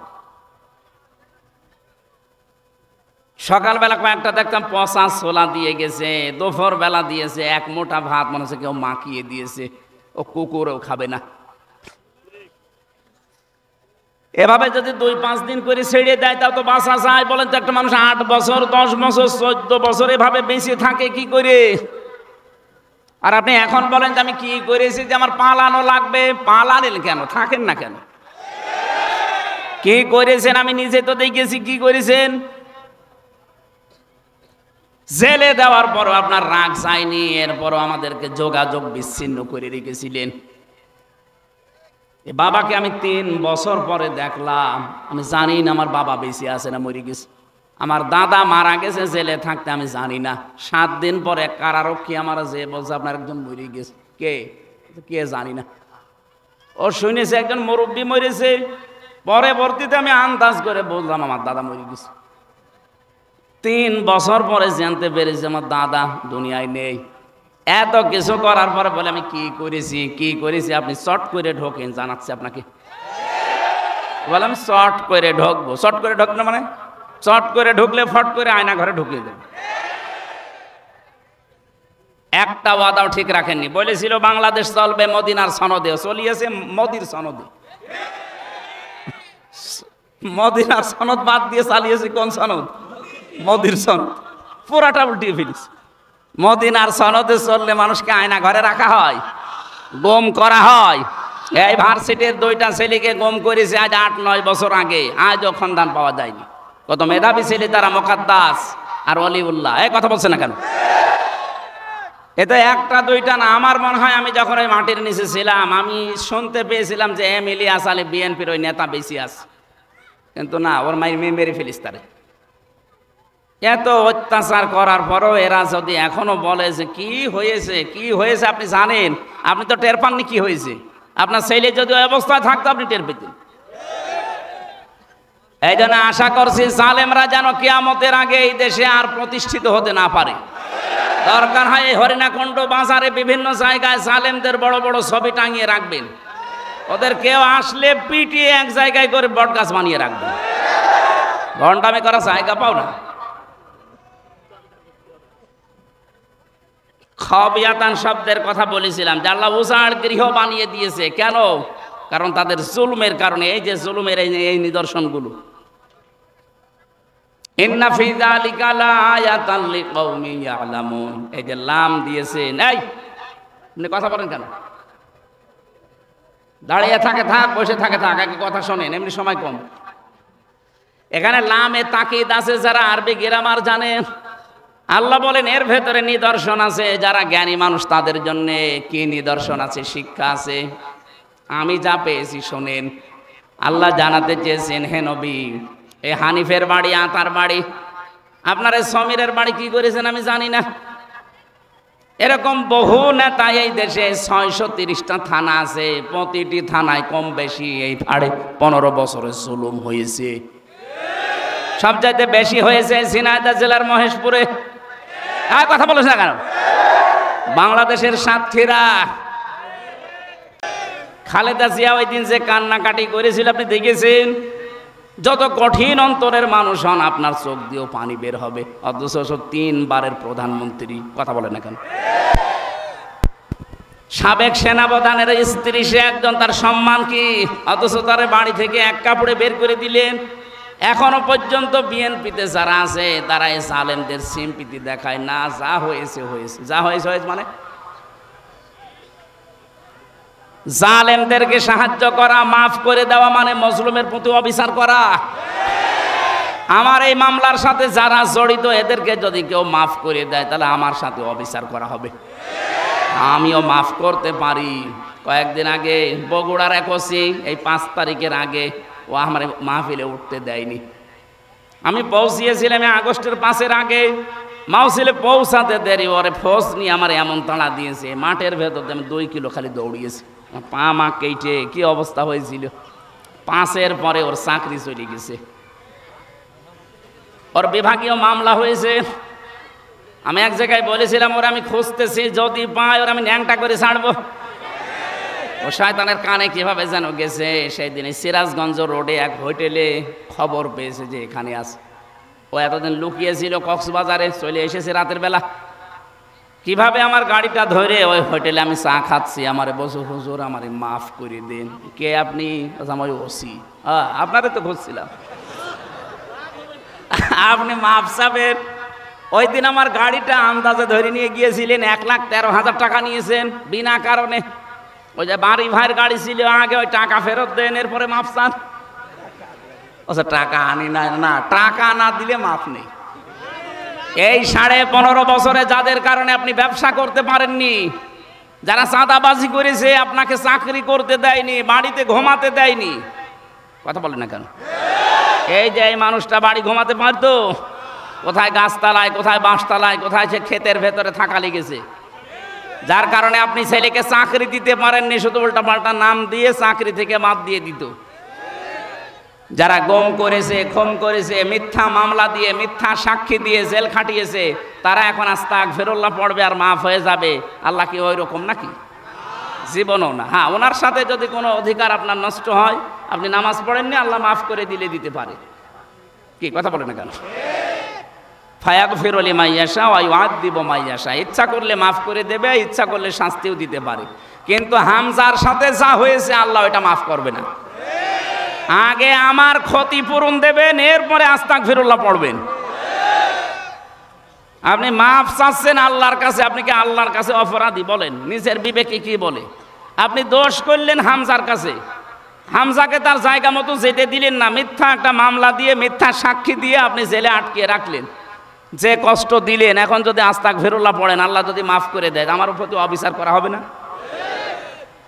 সকালবেলা কয়েকটা দেখতাম পচা ছোলা দিয়ে গেছে, দুপুর বেলা দিয়েছে 1 মোটা ভাত, মনে হচ্ছে কেউ মাখিয়ে দিয়েছে, ও কুকুরও খাবে না। এভাবে যদি 2-5 দিন করে ছেড়ে দেয় তাও তো বাঁচা যায়? বলেন তো, একটা মানুষ 8 বছর 10 বছর 14 বছর এভাবে বেঁচে থাকে কি করে? আর আপনি এখন বলেন যে আমি কি করেছি, যে আমার পালানো লাগবে। পালালেন কেন? থাকেন না কেন? কি করেছেন? আমি নিজে তো দেখেছি কি করেছেন। জেলে দেওয়ার পরও আপনার রাগ যায়নি, এরপরও আমাদেরকে যোগাযোগ বিচ্ছিন্ন করে রেখেছিলেন। বাবাকে আমি 3 বছর পরে দেখলাম। আমি জানি না আমার বাবা বেঁচে আছে না মরে গেছে। আমার দাদা মারা গেছে জেলে থাকতে, আমি জানি না। 7 দিন পরে কারারক্ষী আমার যে বলছে আপনার একজন মরে গেছে। কে জানি না। ও শুনেছে একজন মুরব্বী মরেছে, পরবর্তীতে আমি আন্দাজ করে বললাম আমার দাদা মরে গেছে। 3 বছর পরে জানতে পেরেছি আমার দাদা দুনিয়ায় নেই। এত কিছু করার পরে বলে আমি কি করেছি আপনি চট করে ঢোকেন, জানাচ্ছি আপনাকে। বলে আমি চট করে ঢুকবো। চট করে ঢুকলো মানে? চট করে ঢুকলে ফট করে আয়না ঘরে ঢুকিয়ে দেব। একটা ওয়াদাও ঠিক রাখেননি। বলেছিল বাংলাদেশ চলবে মদিনার সনদে, চলিয়েছে মোদির সনদে। মদিনার সনদ বাদ দিয়ে চালিয়েছে কোন সনদ? মোদির সনদ। পুরাটা উল্টিয়ে ফেলেছে। মদিনার সনদে চললে মানুষকে আয়না ঘরে রাখা হয়, গুম করা হয়। এই ভার্সিটির 2টা ছেলেকে গুম করেছে আজ 8-9 বছর আগে, আজও সন্ধান পাওয়া যায়নি। কত মেধাবী ছেলে তারা, মোকাদ্দাস আর অলিউল্লাহ। এই কথা বলছে না কেন? এতে 1-2টা না, আমার মনে হয় আমি যখন ওই মাটির নিচে ছিলাম আমি শুনতে পেয়েছিলাম যে ইলিয়াস আলী বিএনপির ওই নেতা বেশি আছে, কিন্তু না, ওর মায়ের মেরে ফেলিস তারে। এত অত্যাচার করার পরও এরা যদি এখনো বলে যে কি হয়েছে আপনি জানেন, আপনি তো টের পাননি কি হয়েছে। আপনার ছেলে যদি ওই অবস্থায় থাকতো আপনি টের পেতেন। এই জন্য আশা করছি জালেমরা যেন কিয়ামতের আগে এই দেশে আর প্রতিষ্ঠিত হতে না পারে। দরকার হয় এই হরিণাকুণ্ড বাজারে বিভিন্ন জায়গায় জালেমদের বড় বড় ছবি টাঙিয়ে রাখবেন। ওদের কেউ আসলে পিটিয়ে এক জায়গায় করে বটগাছ বানিয়ে রাখবেন। ঘন্টামি করা জায়গা পাও না। খবিয়াতান শব্দের কথা বলেছিলাম যে আল্লাহ উজাড় গৃহ বানিয়ে দিয়েছে। কেন? কারণ তাদের জুলুমের কারণে। এই যে জুলুমের এই নিদর্শনগুলো, ইন্না ফি যালিকা লাআয়াতান লিকাউমিন ইয়ালামুন, এই যে লাম দিয়েছেন। এই আপনি কথা বলেন কেন? দাঁড়িয়ে থাকে থাক, বসে থাকে থাক, আগে কথা শোনেন, এমনি সময় কম। এখানে লামে তাকিদ আছে যারা আরবি গ্রামার জানে। আল্লাহ বলেন এর ভেতরে নিদর্শন আছে যারা জ্ঞানী মানুষ তাদের জন্য। কি নিদর্শন আছে? শিক্ষা আছে। আমি যা পেয়েছি শোনেন। আল্লাহ জানাতে চেয়েছেন, হে নবী, এই হানিফের বাড়ি, আতার বাড়ি, আপনার এই সমীরের বাড়ি কি করেছেন আমি জানি না। এরকম বহু নেতা এই দেশে 630টা থানা আছে, প্রতিটি থানায় কম বেশি এই 15 বছরের জুলুম হয়েছে। সবচাইতে বেশি হয়েছে ঝিনাইদহ জেলার মহেশপুরে। কথা বলেছে না কেন? বাংলাদেশের সাতক্ষীরা। খালেদা জিয়া ওই দিন যে কান্নাকাটি করেছিল আপনি দেখেছেন। যত কঠিন অন্তরের মানুষ হন আপনার চোখ দিয়েও পানি বের হবে, অথচ 3 বারের প্রধানমন্ত্রী। কথা বলে না কেন? সাবেক সেনাপ্রধানের স্ত্রী, সে একজন, তার সম্মান কি? অথচ তার বাড়ি থেকে এক কাপড়ে বের করে দিলেন। এখনো পর্যন্ত বিএনপিতে যারা আছে তারা এই জালেমদের সিম্পিতি দেখায় না। যা হয়েছে হয়েছে, যা হয়েছে হয়েছে মানে জালেমদেরকে সাহায্য করা, মাফ করে দেওয়া মানে মজলুমের প্রতি অবিচার করা। আমার এই মামলার সাথে যারা জড়িত এদেরকে যদি কেউ মাফ করে দেয় তাহলে আমার সাথে অবিচার করা হবে। আমিও মাফ করতে পারি। কয়েকদিন আগে বগুড়ার এক ওসি, এই 5 তারিখের আগে, ও আমার মাহফিলে উঠতে দেয়নি। আমি পৌঁছিয়েছিলাম আগস্টের 5-এর আগে, মাহফিলে পৌঁছাতে দেরি, ওরে ফোর্স নিয়ে আমার এমন তাড়া দিয়েছে, মাঠের ভেতর আমি 2 কিলো খালি দৌড়িয়েছি, পা মা কেটে কি অবস্থা হয়েছিল। 5-এর পরে ওর চাকরি চলে গেছে, ওর বিভাগীয় মামলা হয়েছে। আমি এক জায়গায় বলেছিলাম ওরা আমি খুঁজতেছি, যদি পাই ওরা আমি ন্যাংটা করে ছাড়বো। ও শয়তানের কানে কিভাবে যেন গেছে, সেই দিনে সিরাজগঞ্জ রোডে এক হোটেলে খবর পেয়েছে যে এখানে আছে। ও এতদিন লুকিয়েছিল কক্সবাজারে, চলে এসেছে রাতের বেলা। কিভাবে আমার গাড়িটা ধরে ওই হোটেলে আমি চা খাচ্ছি, আমার বসে, হুজুর আমারে মাফ করে দিন। কে আপনি? আমার ওসি। আপনারে তো খুঁজছিলাম, আপনি মাফ চাবেন। ওই দিন আমার গাড়িটা আন্দাজে ধরে নিয়ে গিয়েছিলেন, 1,13,000 টাকা নিয়েছেন বিনা কারণে। ওই যে বাড়ি ভাইয়ের গাড়ি ছিল আগে, ওই টাকা ফেরত দেন, এরপরে মাফ চান। আচ্ছা টাকা আনি না, না টাকা না দিলে মাফ নেই। এই 15.5 বছরে যাদের কারণে আপনি ব্যবসা করতে পারেননি, যারা চাঁদাবাজি করেছে, আপনাকে চাকরি করতে দেয়নি, বাড়িতে ঘুমাতে দেয়নি, কথা বলেন না কেন? এই যে এই মানুষটা বাড়ি ঘুমাতে পারতো, কোথায় গাছতলায়, কোথায় বাঁশতলায়, কোথায় সে ক্ষেতের ভেতরে থাকা লেগেছে, যার কারণে আপনি ছেলেকে চাকরি দিতে পারেননি, শুধু উল্টাপাল্টা নাম দিয়ে চাকরি থেকে বাদ দিয়ে দিত। যারা গম করেছে, খুন করেছে, মিথ্যা মামলা দিয়ে, মিথ্যা সাক্ষী দিয়ে জেল খাটিয়েছে, তারা এখন আস্তাগফিরুল্লাহ পড়বে আর মাফ হয়ে যাবে। আল্লাহ কি ওই রকম নাকি? জীবনও না। হ্যাঁ, ওনার সাথে যদি কোনো অধিকার আপনার নষ্ট হয়, আপনি নামাজ পড়েননি, আল্লাহ মাফ করে দিতে পারে। কি কথা বলে না কেন? ফায়াগফিরু লিমান ইয়াশা ওয়া ইউআযযিবু মান ইয়াশা, ইচ্ছা করলে মাফ করে দেবে, ইচ্ছা করলে শাস্তিও দিতে পারে। কিন্তু হামজার সাথে যা হয়েছে আল্লাহ এটা মাফ করবে না। আগে আমার ক্ষতিপূরণ দেবেন, এরপরে আস্তাগফিরুল্লাহ পড়বেন। আপনি মাফ চাচ্ছেন আল্লাহর কাছে, আপনি কি আল্লাহর কাছে অপরাধী? বলেন, নিজের বিবেকে কি বলে? আপনি দোষ করলেন হামজার কাছে, হামজাকে তার জায়গা মতো যেতে দিলেন না, মিথ্যা একটা মামলা দিয়ে, মিথ্যা সাক্ষী দিয়ে আপনি জেলে আটকে রাখলেন, যে কষ্ট দিলেন। এখন যদি আস্তাগফিরুল্লাহ পড়েন, আল্লাহ যদি মাফ করে দেয়, আমার উপর তো অবিচার করা হবে না?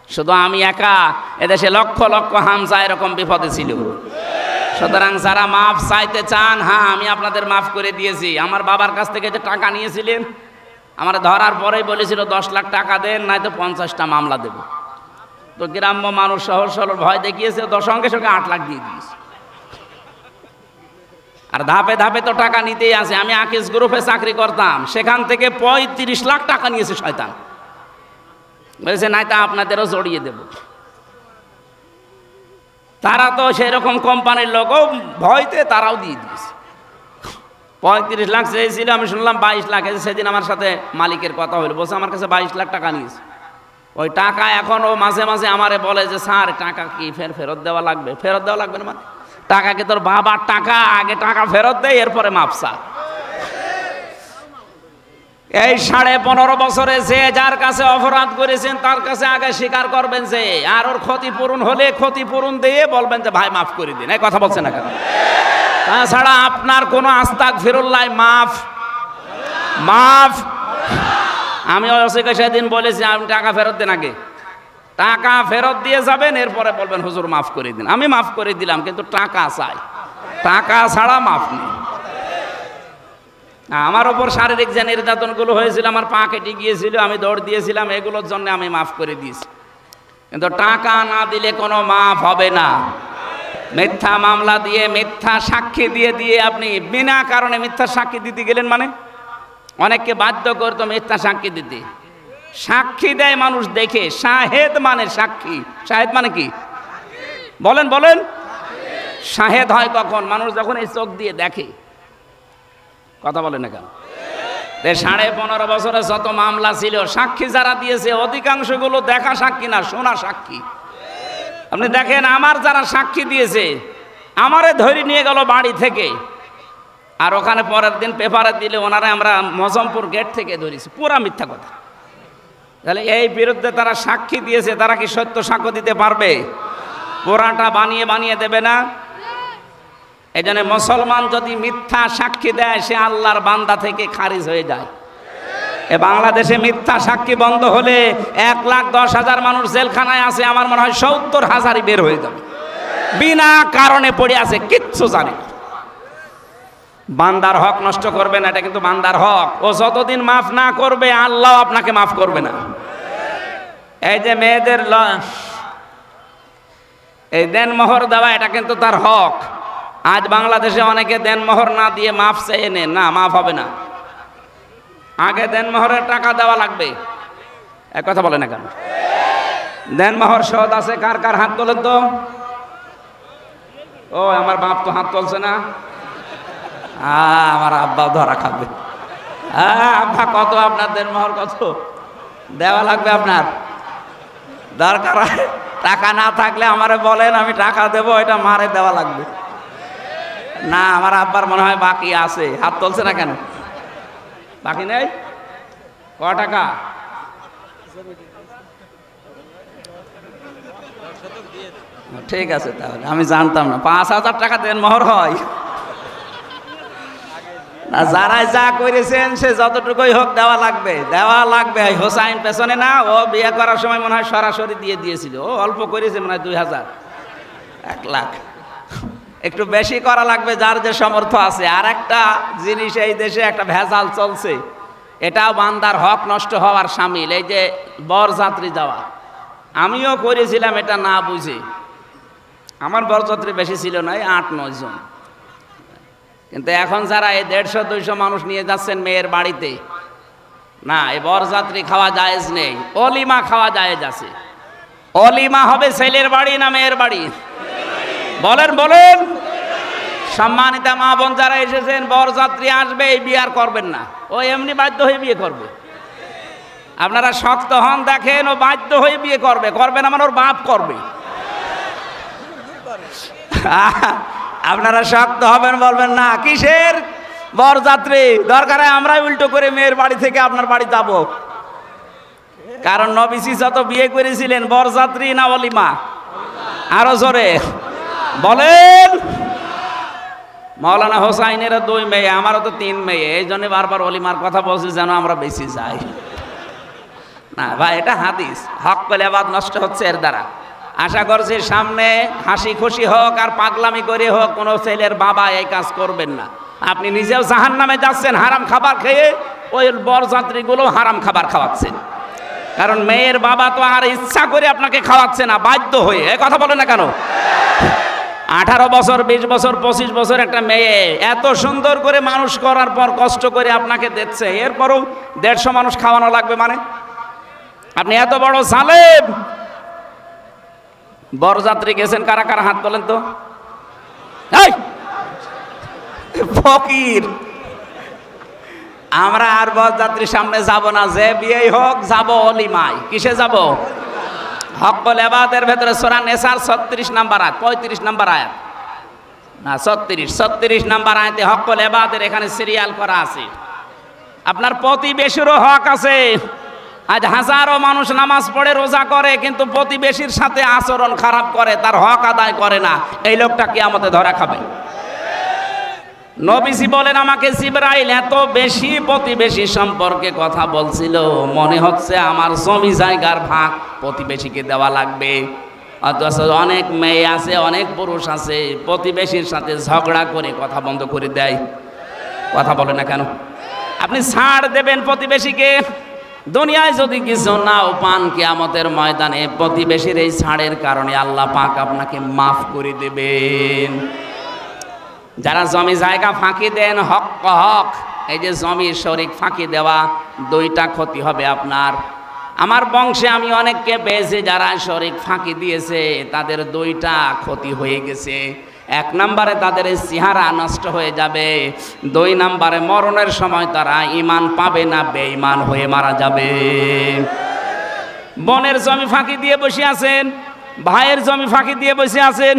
শুধু আমি একা, এদেশে লক্ষ লক্ষ হামজা এরকম বিপদে ছিল। সুতরাং যারা মাফ চাইতে চান, হ্যাঁ আমি আপনাদের মাফ করে দিয়েছি। আমার বাবার কাছ থেকে যে টাকা নিয়েছিলেন, আমার ধরার পরেই বলেছিল 10 লাখ টাকা দেন, নয়তো 50টা মামলা দেব। তো গ্রাম্য মানুষ সহজ সরল ভয় দেখিয়েছে, তো সঙ্গে সঙ্গে 8 লাখ দিয়ে দিয়েছে। আর ধাপে ধাপে তো টাকা নিতেই আছে। আমি আকিস গ্রুপে চাকরি করতাম, সেখান থেকে 35 লাখ টাকা নিয়েছে শয়তান। বলেছে নাই তা আপনাদেরও জড়িয়ে দেব। তারা তো সেরকম কোম্পানির লোকও, ভয়তে তারাও দিয়ে দিয়েছে। 35 লাখ চেয়েছিল, আমি শুনলাম 22 লাখ। সেদিন আমার সাথে মালিকের কথা হলো, বলছে আমার কাছে 22 লাখ টাকা নিয়েছে। ওই টাকা এখনও মাঝে মাঝে আমারে বলে যে স্যার টাকা কি ফেরত দেওয়া লাগবে? ফেরত দেওয়া লাগবে না মানে? টাকা কি তোর বাবার টাকা? আগে টাকা ফেরত দেয়, এরপরে মাপসা। এই 15.5 বছরে যে যার কাছে অপরাধ করেছেন তার কাছে আগে স্বীকার করবেন যে, আর ওর ক্ষতিপূরণ হলে ক্ষতিপূরণ দিয়ে বলবেন যে ভাই মাফ করে দিন। এই কথা বলছে না কেন? তাছাড়া আপনার কোনো আস্তাগফিরুল্লাহ মাফ। আমি ওসিকে সেদিন বলেছি আপনি টাকা ফেরত দেন, আগে টাকা ফেরত দিয়ে যাবেন, এরপরে বলবেন হুজুর মাফ করে দিন। আমি মাফ করে দিলাম, কিন্তু টাকা চাই, টাকা ছাড়া মাফ নেই। আমার ওপর শারীরিক যে নির্যাতনগুলো হয়েছিল, আমার পা কেটে গিয়েছিল, আমি দৌড় দিয়েছিলাম, এগুলোর জন্য আমি মাফ করে দিয়েছি। কিন্তু টাকা না দিলে কোনো মাফ হবে না। মিথ্যা মামলা দিয়ে, মিথ্যা সাক্ষী দিয়ে আপনি বিনা কারণে মিথ্যা সাক্ষী দিতে গেলেন, মানে অনেককে বাধ্য করতো মিথ্যা সাক্ষী দিতে। সাক্ষী দেয় মানুষ দেখে, শাহেদ মানে সাক্ষী। শাহেদ মানে কি? বলেন। শাহেদ হয় কখন? মানুষ যখন এই চোখ দিয়ে দেখে। কথা বলে না কেন? 15.5 বছরে যত মামলা ছিল, সাক্ষী যারা দিয়েছে অধিকাংশগুলো দেখা সাক্ষী না, শোনা সাক্ষী। আপনি দেখেন, আমার যারা সাক্ষী দিয়েছে, আমারে ধরে নিয়ে গেল বাড়ি থেকে, আর ওখানে পরের দিন পেপারে দিলে ওনারা আমরা মজমপুর গেট থেকে ধরেছি। পুরা মিথ্যা কথা। তাহলে এই বিরুদ্ধে তারা সাক্ষী দিয়েছে, তারা কি সত্য সাক্ষ্য দিতে পারবে? পুরাটা বানিয়ে বানিয়ে দেবে না। এই জন্য মুসলমান যদি মিথ্যা সাক্ষী দেয়, সে আল্লাহর বান্দা থেকে খারিজ হয়ে যায়। এ বাংলাদেশে মিথ্যা সাক্ষী বন্ধ হলে 1,10,000 মানুষ জেলখানায় আছে, আমার মনে হয় 70,000-ই বের হয়ে যাবে। বিনা কারণে পড়ে আছে, কিচ্ছু জানে না। বান্দার হক নষ্ট করবে না, এটা কিন্তু বান্দার হক। ও যতদিন মাফ না করবে, আল্লাহ আপনাকে মাফ করবে না। এই যে মেয়েদের এই দেনমোহর দেওয়া, এটা কিন্তু তার হক। আজ বাংলাদেশে অনেকে দেনমোহর না দিয়ে মাফ চেয়ে নেন, না, মাফ হবে না। আগে দেনমোহরের টাকা দেওয়া লাগবে। এক কথা বলে না কেন? দেনমোহর শোধ আছে কার কার? হাত তোলেন তো। ও আমার বাপ তো হাত তুলছে না। আমার আব্বা ধরা খাবে। আব্বা কত আপনার দেনমোহর কত দেওয়া লাগবে? আপনার দরকার টাকা না থাকলে আমারে বলেন, আমি টাকা দেবো, এটা মারে দেওয়া লাগবে না। আমার আব্বার মনে হয় বাকি আছে। হাত তুলছে না কেন? বাকি নেই? ক টাকা? ঠিক আছে, তাহলে আমি জানতাম না 5,000 টাকা দেনমোহর হয় না। যারাই যা করেছেন সে যতটুকুই হোক দেওয়া লাগবে, দেওয়া লাগবে। হোসাইন পেছনে না, ও বিয়ে করার সময় মনে হয় সরাসরি দিয়ে দিয়েছিল। ও অল্প করেছে মনে হয় 2,000, 1 লাখ। একটু বেশি করা লাগবে যার যে সামর্থ্য আছে। আর একটা জিনিস এই দেশে একটা ভেজাল চলছে, এটাও বান্দার হক নষ্ট হওয়ার শামিল। এই যে বরযাত্রী যাওয়া, আমিও করেছিলাম এটা না বুঝে। আমার বরযাত্রী বেশি ছিল না, 8-9 জন। কিন্তু এখন যারা এই 150-200 মানুষ নিয়ে যাচ্ছেন মেয়ের বাড়িতে, না, এই বরযাত্রী খাওয়া জায়েজ নেই। অলিমা খাওয়া জায়েজ আছে। অলিমা হবে ছেলের বাড়ি না মেয়ের বাড়ি? বলেন বলেন। সম্মানিত মা বোন যারা এসেছেন, বরযাত্রী আসবে, এই বিয়ে আর করবেন না। ও এমনি বাধ্য হয়ে বিয়ে করবে। আপনারা শক্ত হন, দেখেন, ও বাধ্য হয়ে বিয়ে করবে। করবে না মানে ওর বাপ করবে। আপনারা শক্ত হবেন, বলবেন না কিসের বরযাত্রী, দরকার হয় আমরাই উল্টো করে মেয়ের বাড়ি থেকে আপনার বাড়ি যাব। কারণ নবীজি যত বিয়ে করেছিলেন, বরযাত্রী না অলিমা? আরো জোরে বলেন। মাওলানা হোসাইনেরও 2 মেয়ে, আমারও তো 3 মেয়ে। এই জন্য বারবার অলিমার কথা বলছি যেন আমরা বেশি যাই না। ভাই, এটা হাদিস। হক পেলে আবাদ নষ্ট হচ্ছে এর দ্বারা। আশা করছি সামনে হাসি খুশি হোক আর পাগলামি করে হোক, কোনো ছেলের বাবা এই কাজ করবেন না। আপনি নিজেও জাহান্নামে যাচ্ছেন হারাম খাবার খেয়ে, ওই বরযাত্রীগুলো হারাম খাবার খাওয়াচ্ছেন। কারণ মেয়ের বাবা তো আর ইচ্ছা করে আপনাকে খাওয়াচ্ছে না, বাধ্য হয়ে। এই কথা বলে না কেন? 18 বছর, 20 বছর, 25 বছর একটা মেয়ে এত সুন্দর করে মানুষ করার পর কষ্ট করে আপনাকে দিচ্ছে, এরপরও 150 মানুষ খাওয়ানো লাগবে মানে? আপনি এত বড় জালেম। বরযাত্রী গেছেন কারা কারা? হাত তোলেন তো। ফকির, আমরা আর বরযাত্রীর সামনে যাব না। যে বিয়েই হোক যাব অলিমায়। কিসে যাব? হকল এবাদের ভেতরে সূরা নিসার 36 নাম্বার আয়াত, 35 নাম্বার আয়াত না 36 নাম্বার আয়াতে হকল এবাদের এখানে সিরিয়াল করা আছে। আপনার প্রতিবেশীরও হক আছে। আজ হাজারো মানুষ নামাজ পড়ে, রোজা করে, কিন্তু প্রতিবেশীর সাথে আচরণ খারাপ করে, তার হক আদায় করে না। এই লোকটা কিয়ামতে ধরা খাবে। নবীজি বলেন, আমাকে জিবরাইল এত বেশি প্রতিবেশী সম্পর্কে কথা বলছিল, মনে হচ্ছে আমার জমি জায়গার ভাগ প্রতিবেশীকে দেওয়া লাগবে। অথচ অনেক মেয়ে আছে, অনেক পুরুষ আছে, প্রতিবেশীর সাথে ঝগড়া করে কথা বন্ধ করে দেয়। কথা বলে না কেন? আপনি ছাড় দেবেন প্রতিবেশীকে। দুনিয়ায় যদি কিছু নাও পান, কিয়ামতের ময়দানে প্রতিবেশীর এই ছাড়ের কারণে আল্লাহ পাক আপনাকে মাফ করে দেবেন। যারা জমি জায়গা ফাঁকি দেন, হক হক, এই যে জমির শরিক ফাঁকি দেওয়া, 2টা ক্ষতি হবে আপনার। আমার বংশে আমি অনেককে পেয়েছি যারা শরিক ফাঁকি দিয়েছে, তাদের 2টা ক্ষতি হয়ে গেছে। এক নম্বরে তাদের এই চেহারা নষ্ট হয়ে যাবে, 2 নম্বরে মরণের সময় তারা ঈমান পাবে না, বেঈমান হয়ে মারা যাবে। বোনের জমি ফাঁকি দিয়ে বসে আছেন, ভাইয়ের জমি ফাঁকি দিয়ে বসে আছেন,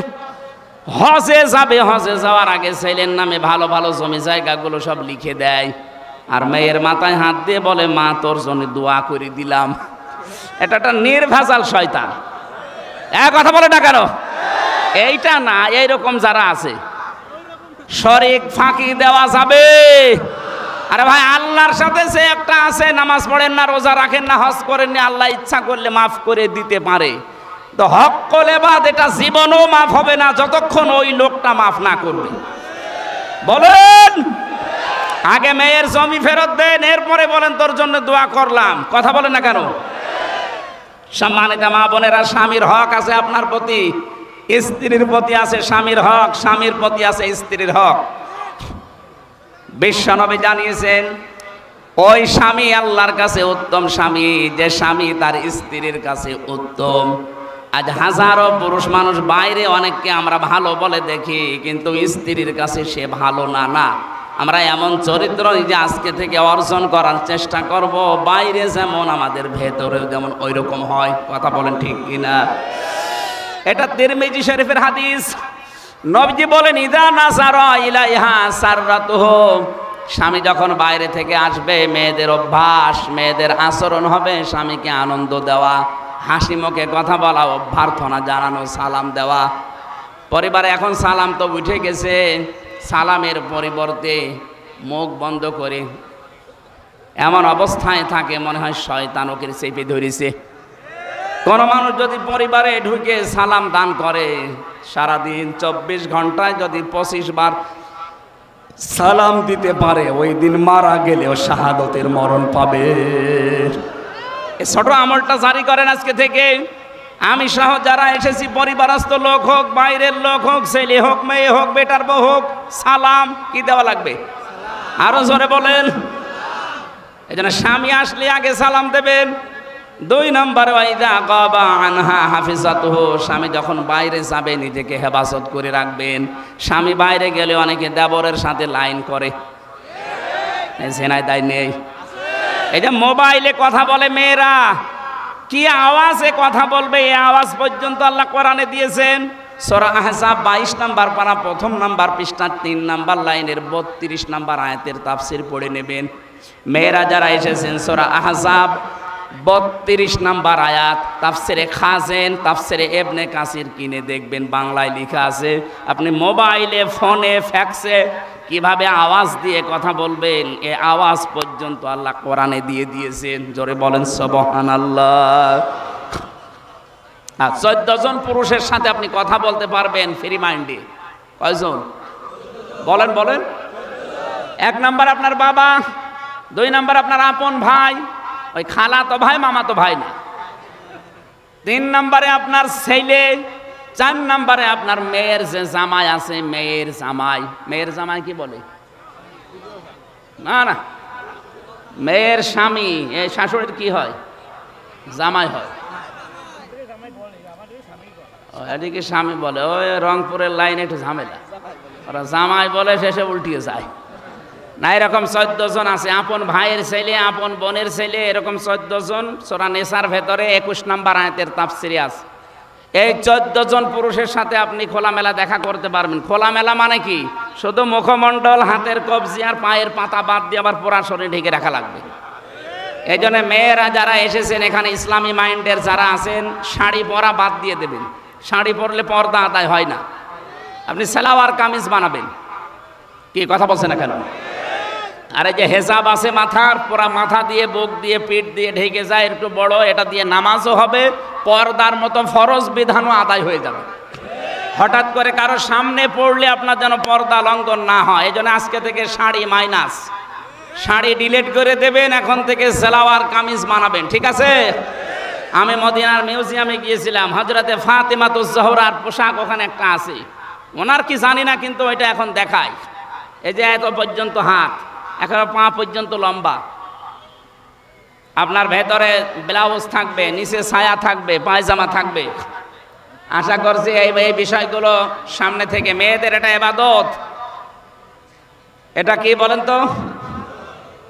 হজে যাবে, হজে যাওয়ার আগে ছেলের নামে ভালো ভালো জমি জায়গাগুলো সব লিখে দেয়, আর মেয়ের মাথায় হাত দিয়ে বলে মা তোর জন্য দোয়া করে দিলাম। এটা একটা নির্ভেজাল শয়তান। এক কথা বলে না কেন? এইটা না, এইরকম যারা আছে শরীক ফাঁকি দেওয়া যাবে? আরে ভাই, আল্লাহর সাথে সে একটা আছে, নামাজ পড়েন না, রোজা রাখেন না, হজ করেন না, আল্লাহ ইচ্ছা করলে মাফ করে দিতে পারে। তো হক কলেবাদ এটা জীবনও মাফ হবে না যতক্ষণ ওই লোকটা মাফ না করবে। বলেন, আগে মেয়ের জমি ফেরত দেন, এরপরে বলেন তোর জন্য দোয়া করলাম। কথা বলেন না কেন? সম্মানিত মা বোনেরা, স্বামীর হক আছে আপনার প্রতি, স্ত্রীর প্রতি আছে স্বামীর হক, স্বামীর প্রতি আছে স্ত্রীর হক। বিশ্বনবী জানিয়েছেন ওই স্বামী আল্লাহর কাছে উত্তম স্বামী যে স্বামী তার স্ত্রীর কাছে উত্তম। আজ হাজারো পুরুষ মানুষ বাইরে অনেককে আমরা ভালো বলে দেখি, কিন্তু স্ত্রীর কাছে সে ভালো না। না, আমরা এমন চরিত্র যে আজকে থেকে অর্জন করার চেষ্টা করব, বাইরে যেমন আমাদের ভেতরে যেমন ওই রকম হয়। কথা বলেন ঠিক কিনা? এটা তিরমিজি শরীফের হাদিস। নবীজি বলেন ইদা নাসারা ইলাইহা সাররাতুহু, স্বামী যখন বাইরে থেকে আসবে, মেয়েদের অভ্যাস, মেয়েদের আচরণ হবে স্বামীকে আনন্দ দেওয়া, হাসি মুখে কথা বলা, অভ্যর্থনা জানানো, সালাম দেওয়া। পরিবারে এখন সালাম তো উঠে গেছে, সালামের পরিবর্তে মুখ বন্ধ করে এমন অবস্থায় থাকে মনে হয় শয়তান ওকে চেপে ধরেছে। কোন মানুষ যদি পরিবারে ঢুকে সালাম দান করে, সারাদিন 24 ঘন্টায় যদি 25 বার সালাম দিতে পারে, ওই দিন মারা গেলেও শাহাদতের মরণ পাবে। এই ছোট আমলটা জারি করেন আজকে থেকে। আমি সহ যারা এসেছি, পরিবারস্থ লোক হোক, বাইরের লোক হোক, ছেলে হোক, মেয়ে হোক, বেটার বউ হোক, সালাম কি দেওয়া লাগবে? আরো জোরে বলেন। এই জন্য স্বামী আসলে আগে সালাম দেবেন। 2 নম্বরে ওয়াইদা গাবা আনহা হাফিজাতুহু, স্বামী যখন বাইরে যাবে নিজেকে হেফাজত করে রাখবেন। স্বামী বাইরে গেলে অনেকে দেবরের সাথে লাইন করে, জেনায় দায় নেই। এই যে মোবাইলে কথা বলে মেয়েরা, কি আওয়াজে কথা বলবে, এই আওয়াজ পর্যন্ত আল্লাহ কোরআনে দিয়েছেন। সূরা আহজাব 22 নম্বর পারা 1 নম্বর পৃষ্ঠা 3 নম্বর লাইনের 32 নম্বর আয়াতের তাফসীর পড়ে নেবেন। মেয়েরা যারা এসেছেন, সূরা আহজাব 32 নম্বর আয়াত, তাফসিরে খাজেন, তাফসিরে ইবনে কাসির কিনে দেখবেন, বাংলায় লেখা আছে। আপনি মোবাইলে, ফোনে, ফ্যাক্সে কিভাবে আওয়াজ দিয়ে কথা বলবেন, এ আওয়াজ পর্যন্ত আল্লাহ কোরআনে দিয়ে দিয়েছেন। জোরে বলেন সুবহানাল্লাহ। 14 জন পুরুষের সাথে আপনি কথা বলতে পারবেন ফ্রি মাইন্ডে। কয়জন? বলেন বলেন। 1 নম্বর আপনার বাবা, 2 নম্বর আপনার আপন ভাই, ওই খালা তো ভাই, মামা তো ভাই না। 3 নম্বরে আপনার ছেলে, 4 নম্বরে আপনার মেয়ের যে জামাই আছে, মেয়ের জামাই। মেয়ের জামাই কি বলে? না না, মেয়ের স্বামী। এই শাশুড়ির কি হয়? জামাই হয়। এদিকে স্বামী বলে, ওই রংপুরের লাইনে একটু ঝামেলা, ওরা জামাই বলে, শেষে উল্টিয়ে যায়। না, এরকম 14 জন আছে, আপন ভাইয়ের ছেলে, আপন বোনের ছেলে, এরকম 14 জন সূরা নিসার ভেতরে 21 নম্বর আয়াতের তাফসীরে আছে। এই 14 জন পুরুষের সাথে আপনি খোলামেলা দেখা করতে পারবেন। খোলামেলা মানে কি? শুধু মুখমণ্ডল, হাতের কবজি আর পায়ের পাতা বাদ দিয়ে আবার পুরা শরীর ঢেকে রাখা লাগবে। এই জন্য মেয়েরা যারা এসেছেন এখানে, ইসলামী মাইন্ডের যারা আছেন, শাড়ি পরা বাদ দিয়ে দেবেন। শাড়ি পরলে পর্দা আদায় হয় না। আপনি সালোয়ার কামিজ বানাবেন। কি কথা বলছেন না কেন? আর এই যে হেজাব আছে মাথার, পুরা মাথা দিয়ে, বুক দিয়ে, পিঠ দিয়ে ঢেকে যায়, একটু বড়, এটা দিয়ে নামাজও হবে, পর্দার মতো ফরজ বিধানও আদায় হয়ে যাবে। হঠাৎ করে কারো সামনে পড়লে আপনার যেন পর্দা লঙ্ঘন না হয়। এই জন্য আজকে থেকে শাড়ি মাইনাস, শাড়ি ডিলিট করে দেবেন, এখন থেকে সালোয়ার কামিজ বানাবেন। ঠিক আছে? আমি মদিনার মিউজিয়ামে গিয়েছিলাম, হযরতে ফাতেমাতুজ জোহরার পোশাক ওখানে একটা আছে, ওনার কি জানি না, কিন্তু ওইটা এখন দেখায়। এই যে এত পর্যন্ত হাত, এখন পা পর্যন্ত লম্বা, আপনার ভেতরে ব্লাউজ থাকবে, নিচে ছায়া থাকবে, পায়জামা থাকবে, আশা করছি এই বিষয়গুলো সামনে থেকে, মেয়েদের এটা ইবাদত। এটা কি বলেন তো?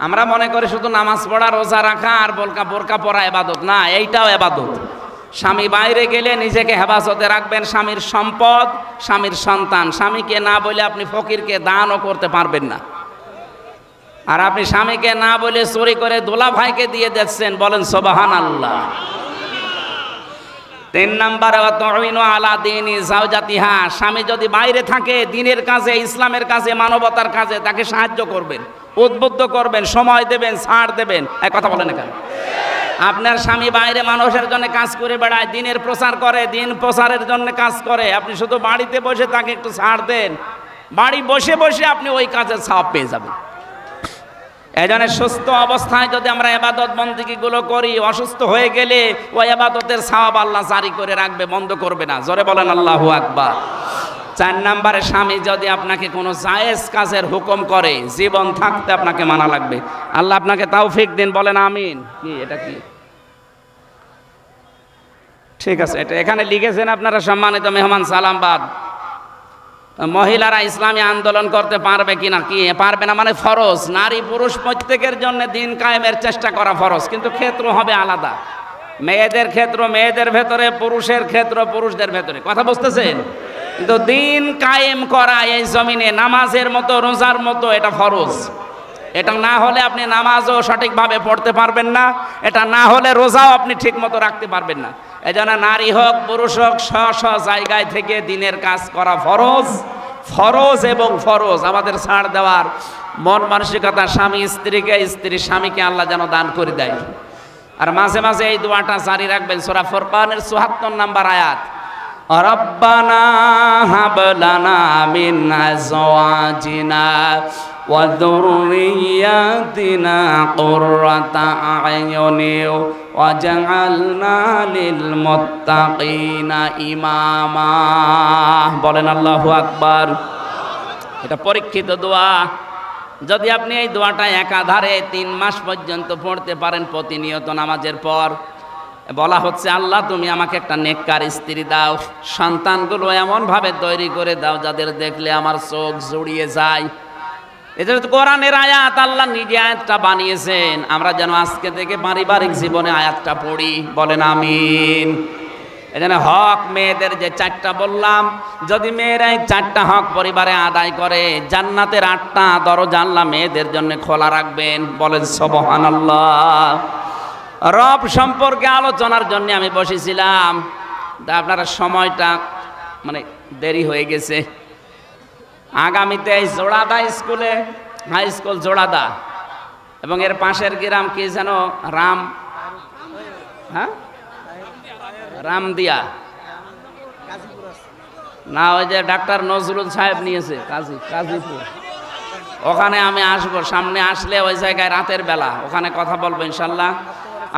আমরা মনে করি শুধু নামাজ পড়া, রোজা রাখা আর বোরকা পরা ইবাদত না, এইটাও ইবাদত। স্বামী বাইরে গেলে নিজেকে হেফাজতে রাখবেন, স্বামীর সম্পদ, স্বামীর সন্তান। স্বামীকে না বলে আপনি ফকিরকে দানও করতে পারবেন না। আর আপনি স্বামীকে না বলে চুরি করে দোলা ভাইকে দিয়ে দিচ্ছেন, বলেন সুবহানাল্লাহ। 3 নম্বরে আলা দিনি জাওজাতিহা, স্বামী যদি বাইরে থাকে দিনের কাজে, ইসলামের কাজে, মানবতার কাজে, তাকে সাহায্য করবেন, উদ্বুদ্ধ করবেন, সময় দেবেন, ছাড় দেবেন। এক কথা বলেন কেন? আপনার স্বামী বাইরে মানুষের জন্য কাজ করে বেড়ায়, দিনের প্রচার করে, দিন প্রচারের জন্য কাজ করে, আপনি শুধু বাড়িতে বসে তাকে একটু ছাড় দেন, বাড়ি বসে বসে আপনি ওই কাজের সওয়াব পেয়ে যাবেন। এজন্য সুস্থ অবস্থায় যদি আমরা ইবাদত বন্দেগীগুলো করি, অসুস্থ হয়ে গেলে ওই ইবাদতের সওয়াব আল্লাহ জারি করে রাখবে, বন্ধ করবে না। জোরে বলেন আল্লাহু আকবার। 4 নম্বরে, স্বামী যদি আপনাকে কোনো জায়েজ কাজের হুকুম করে, জীবন থাকতে আপনাকে মানা লাগবে। আল্লাহ আপনাকে তৌফিক দিন, বলেন আমিন। কি এটা কি? ঠিক আছে, এটা এখানে লিখেছেন আপনারা সম্মানিত মেহমান সালামবাদ। মহিলারা ইসলামী আন্দোলন করতে পারবে কিনা? কি পারবে না মানে ফরজ। নারী পুরুষ প্রত্যেকের জন্য দিন কায়েমের চেষ্টা করা ফরজ, কিন্তু ক্ষেত্র হবে আলাদা। মেয়েদের ক্ষেত্র মেয়েদের ভেতরে, পুরুষের ক্ষেত্র পুরুষদের ভেতরে। কথা বুঝতেছেন? কিন্তু দিন কায়েম করা এই জমিনে নামাজের মতো, রোজার মতো, এটা ফরজ। এটা না হলে আপনি নামাজও সঠিকভাবে পড়তে পারবেন না, এটা না হলে রোজাও আপনি ঠিক মতো রাখতে পারবেন না। এজন্য নারী হোক পুরুষ হোক, স্ব জায়গায় থেকে দিনের কাজ করা ফরজ। ফরজ এবং ফরজ আমাদের ছাড় দেওয়ার মন মানসিকতা স্বামী স্ত্রীকে, স্ত্রী স্বামীকে আল্লাহ যেন দান করে দেয়। আর মাঝে মাঝে এই দোয়াটা জারি রাখবেন। সূরা ফুরকানের ৭৪ নম্বর আয়াত, রব্বানা হাব লানা মিন আজওয়াজিনা ওয়া যুররিয়াতিনা কুররাতা আ'য়ুনি ওয়াজআলনা লিল মুত্তাকিনা ইমামা। বলেন আল্লাহু আকবার। এটা পরীক্ষিত দোয়া। যদি আপনি এই দোয়াটা একাধারে 3 মাস পর্যন্ত পড়তে পারেন প্রতিনিয়ত নামাজের পর, বলা হচ্ছে আল্লাহ তুমি আমাকে একটা নেককার স্ত্রী দাও, সন্তানগুলো এমনভাবে তৈরি করে দাও যাদের দেখলে আমার চোখ জুড়িয়ে যায়। এটা তো কোরআনের আয়াত, আল্লাহ নিজে আয়াতটা বানিয়েছেন। আমরা যেন আজকে থেকে পারিবারিক জীবনে আয়াতটা পড়ি, বলেন আমিন। এজন্য হক মেয়েদের যে 4টা বললাম, যদি মেয়েরা এই 4টা হক পরিবারে আদায় করে, জান্নাতের 8টা দরজা আল্লাহ মেয়েদের জন্য খোলা রাখবেন, বলেন সুবহানাল্লাহ। রব সম্পর্কে আলোচনার জন্য আমি বসেছিলাম, তা আপনারা সময়টা মানে দেরি হয়ে গেছে। আগামীতে এই জোড়াদা স্কুলে, হাই স্কুল জোড়াদা এবং এর পাশের গ্রাম কি যেন রামদিয়া না, ওই যে ডাক্তার নজরুল সাহেব নিয়েছে কাজীপুর, ওখানে আমি আসবো। সামনে আসলে ওই জায়গায় রাতের বেলা ওখানে কথা বলবো ইনশাল্লাহ।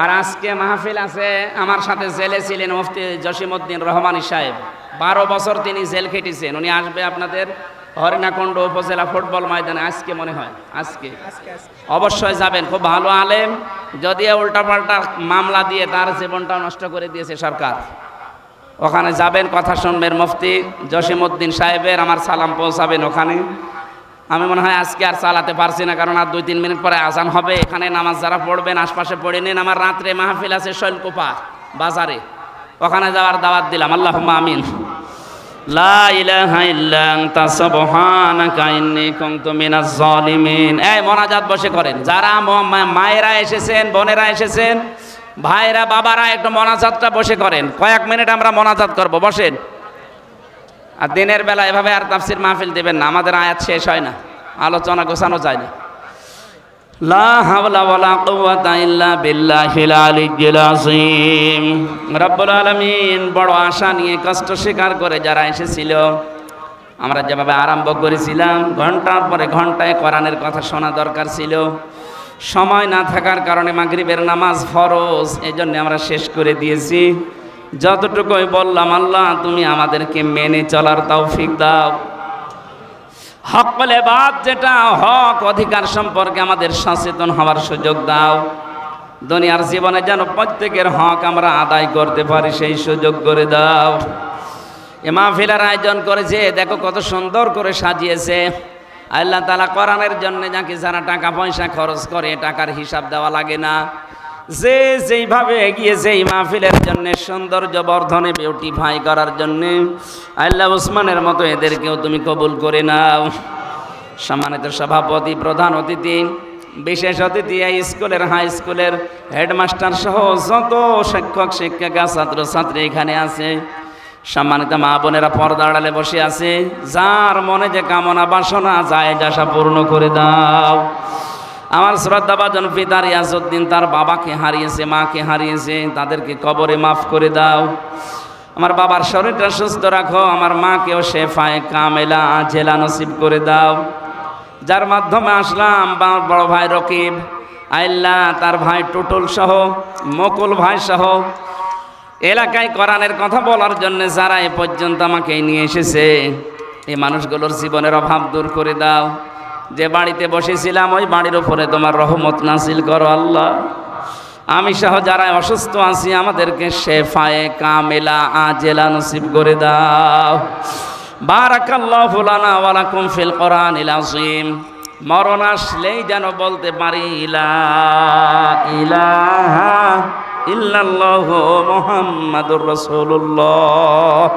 আর আজকে মাহফিল আছে, আমার সাথে জেলে ছিলেন মুফতি জসিমউদ্দিন রহমানী সাহেব, 12 বছর তিনি জেল খেটেছেন। উনি আসবে আপনাদের হরিণাকুণ্ড উপজেলা ফুটবল ময়দানে, আজকে মনে হয়, আজকে অবশ্যই যাবেন। খুব ভালো আলেম, যদিও উল্টাপাল্টা মামলা দিয়ে তার জীবনটা নষ্ট করে দিয়েছে সরকার। ওখানে যাবেন, কথা শুনবেন মুফতি জসিমউদ্দিন সাহেবের, আমার সালাম পৌঁছাবেন ওখানে। আমি মনে হয় আজকে আর চালাতে পারছি না, কারণ আর 2-3 মিনিট পরে আজান হবে। এখানে নামাজ যারা পড়বেন আশপাশে পড়ে নিন। আমার রাত্রে মাহফিল আছে শৈলকুপা বাজারে, ওখানে যাওয়ার দাওয়াত দিলাম। আল্লাহুম্মা আমিন। লা ইলাহা ইল্লা আনতা সুবহানাকা ইন্নী কুনতু মিনাজ জালিমিন। এই মোনাজাত বসে করেন, যারা মায়েরা এসেছেন, বোনেরা এসেছেন, ভাইরা, বাবারা, একটু মোনাজাতটা বসে করেন। কয়েক মিনিট আমরা মোনাজাত করব, বসেন। আর দিনের বেলা এভাবে আর তাফসির মাহফিল দিবেন না, আমাদের আয়াত শেষ হয় না, আলোচনা গোছানো যায় না। লা হাওলা ওয়ালা কুওয়াতা ইল্লা বিল্লাহিল আলিয়্যিল আযীম। রব্বুল আলামিন বড় আশা নিয়ে কষ্ট স্বীকার করে যারা এসেছিল, আমরা যেভাবে আরম্ভ করেছিলাম, ঘন্টার পরে ঘন্টায় কোরআনের কথা শোনা দরকার ছিল, সময় না থাকার কারণে মাগরিবের নামাজ ফরজ, এজন্য আমরা শেষ করে দিয়েছি। যতটুকুই বললাম, আল্লাহ তুমি আমাদেরকে মেনে চলার তৌফিক দাও। হক বলে বাদ, যেটা হক অধিকার সম্পর্কে আমাদের সচেতন হওয়ার সুযোগ দাও। দুনিয়ার জীবনে যেন প্রত্যেকের হক আমরা আদায় করতে পারি, সেই সুযোগ করে দাও। এ মাহফিলের আয়োজন করেছে, দেখো কত সুন্দর করে সাজিয়েছে। আল্লাহ তাআলা কোরআনের জন্য নাকি যারা টাকা পয়সা খরচ করে টাকার হিসাব দেওয়া লাগে না, যে যেইভাবে এগিয়েছে এই মাহফিলের জন্য সৌন্দর্য বর্ধনে বিউটিফাই করার জন্য, আল্লাহ ওসমানের মতো এদেরকেও তুমি কবুল করে নাও। সম্মানিত সভাপতি, প্রধান অতিথি, বিশেষ অতিথি, এই স্কুলের হাই স্কুলের হেডমাস্টার সহ যত শিক্ষক শিক্ষিকা ছাত্র ছাত্রী এখানে আছে, সম্মানিত মা বোনেরা পর্দা আড়ালে বসে আছে, যার মনে যে কামনা বাসনা যায় আশা পূর্ণ করে দাও। আমার শ্রদ্ধাভাজন পিতা রিয়াজউদ্দিন তার বাবাকে হারিয়েছে, মাকে হারিয়েছে, তাদেরকে কবরে মাফ করে দাও। আমার বাবার শরীরটা সুস্থ রাখো, আমার মাকেও শেফায়ে কামেলা আজেলা নসিব করে দাও। যার মাধ্যমে আসলাম বড় ভাই রকিব, আল্লাহ তার ভাই টুটুল সহ, মকুল ভাই সহ এলাকায় কোরআনের কথা বলার জন্য যারা এ পর্যন্ত আমাকে নিয়ে এসেছে, এই মানুষগুলোর জীবনের অভাব দূর করে দাও। যে বাড়িতে বসেছিলাম ওই বাড়ির উপরে তোমার রহমত নাজিল করো আল্লাহ। আমি সহ যারা অসুস্থ আছি আমাদেরকে শেফায়ে কামেলা আজেলা নসিব করে দাও। বারাকাল্লাহু লানা ওয়া লাকুম ফিল কোরআনিল আযীম। মরণ আসলেই যেন বলতে পারি লা ইলাহা ইল্লাল্লাহু মুহাম্মাদুর রাসূলুল্লাহ।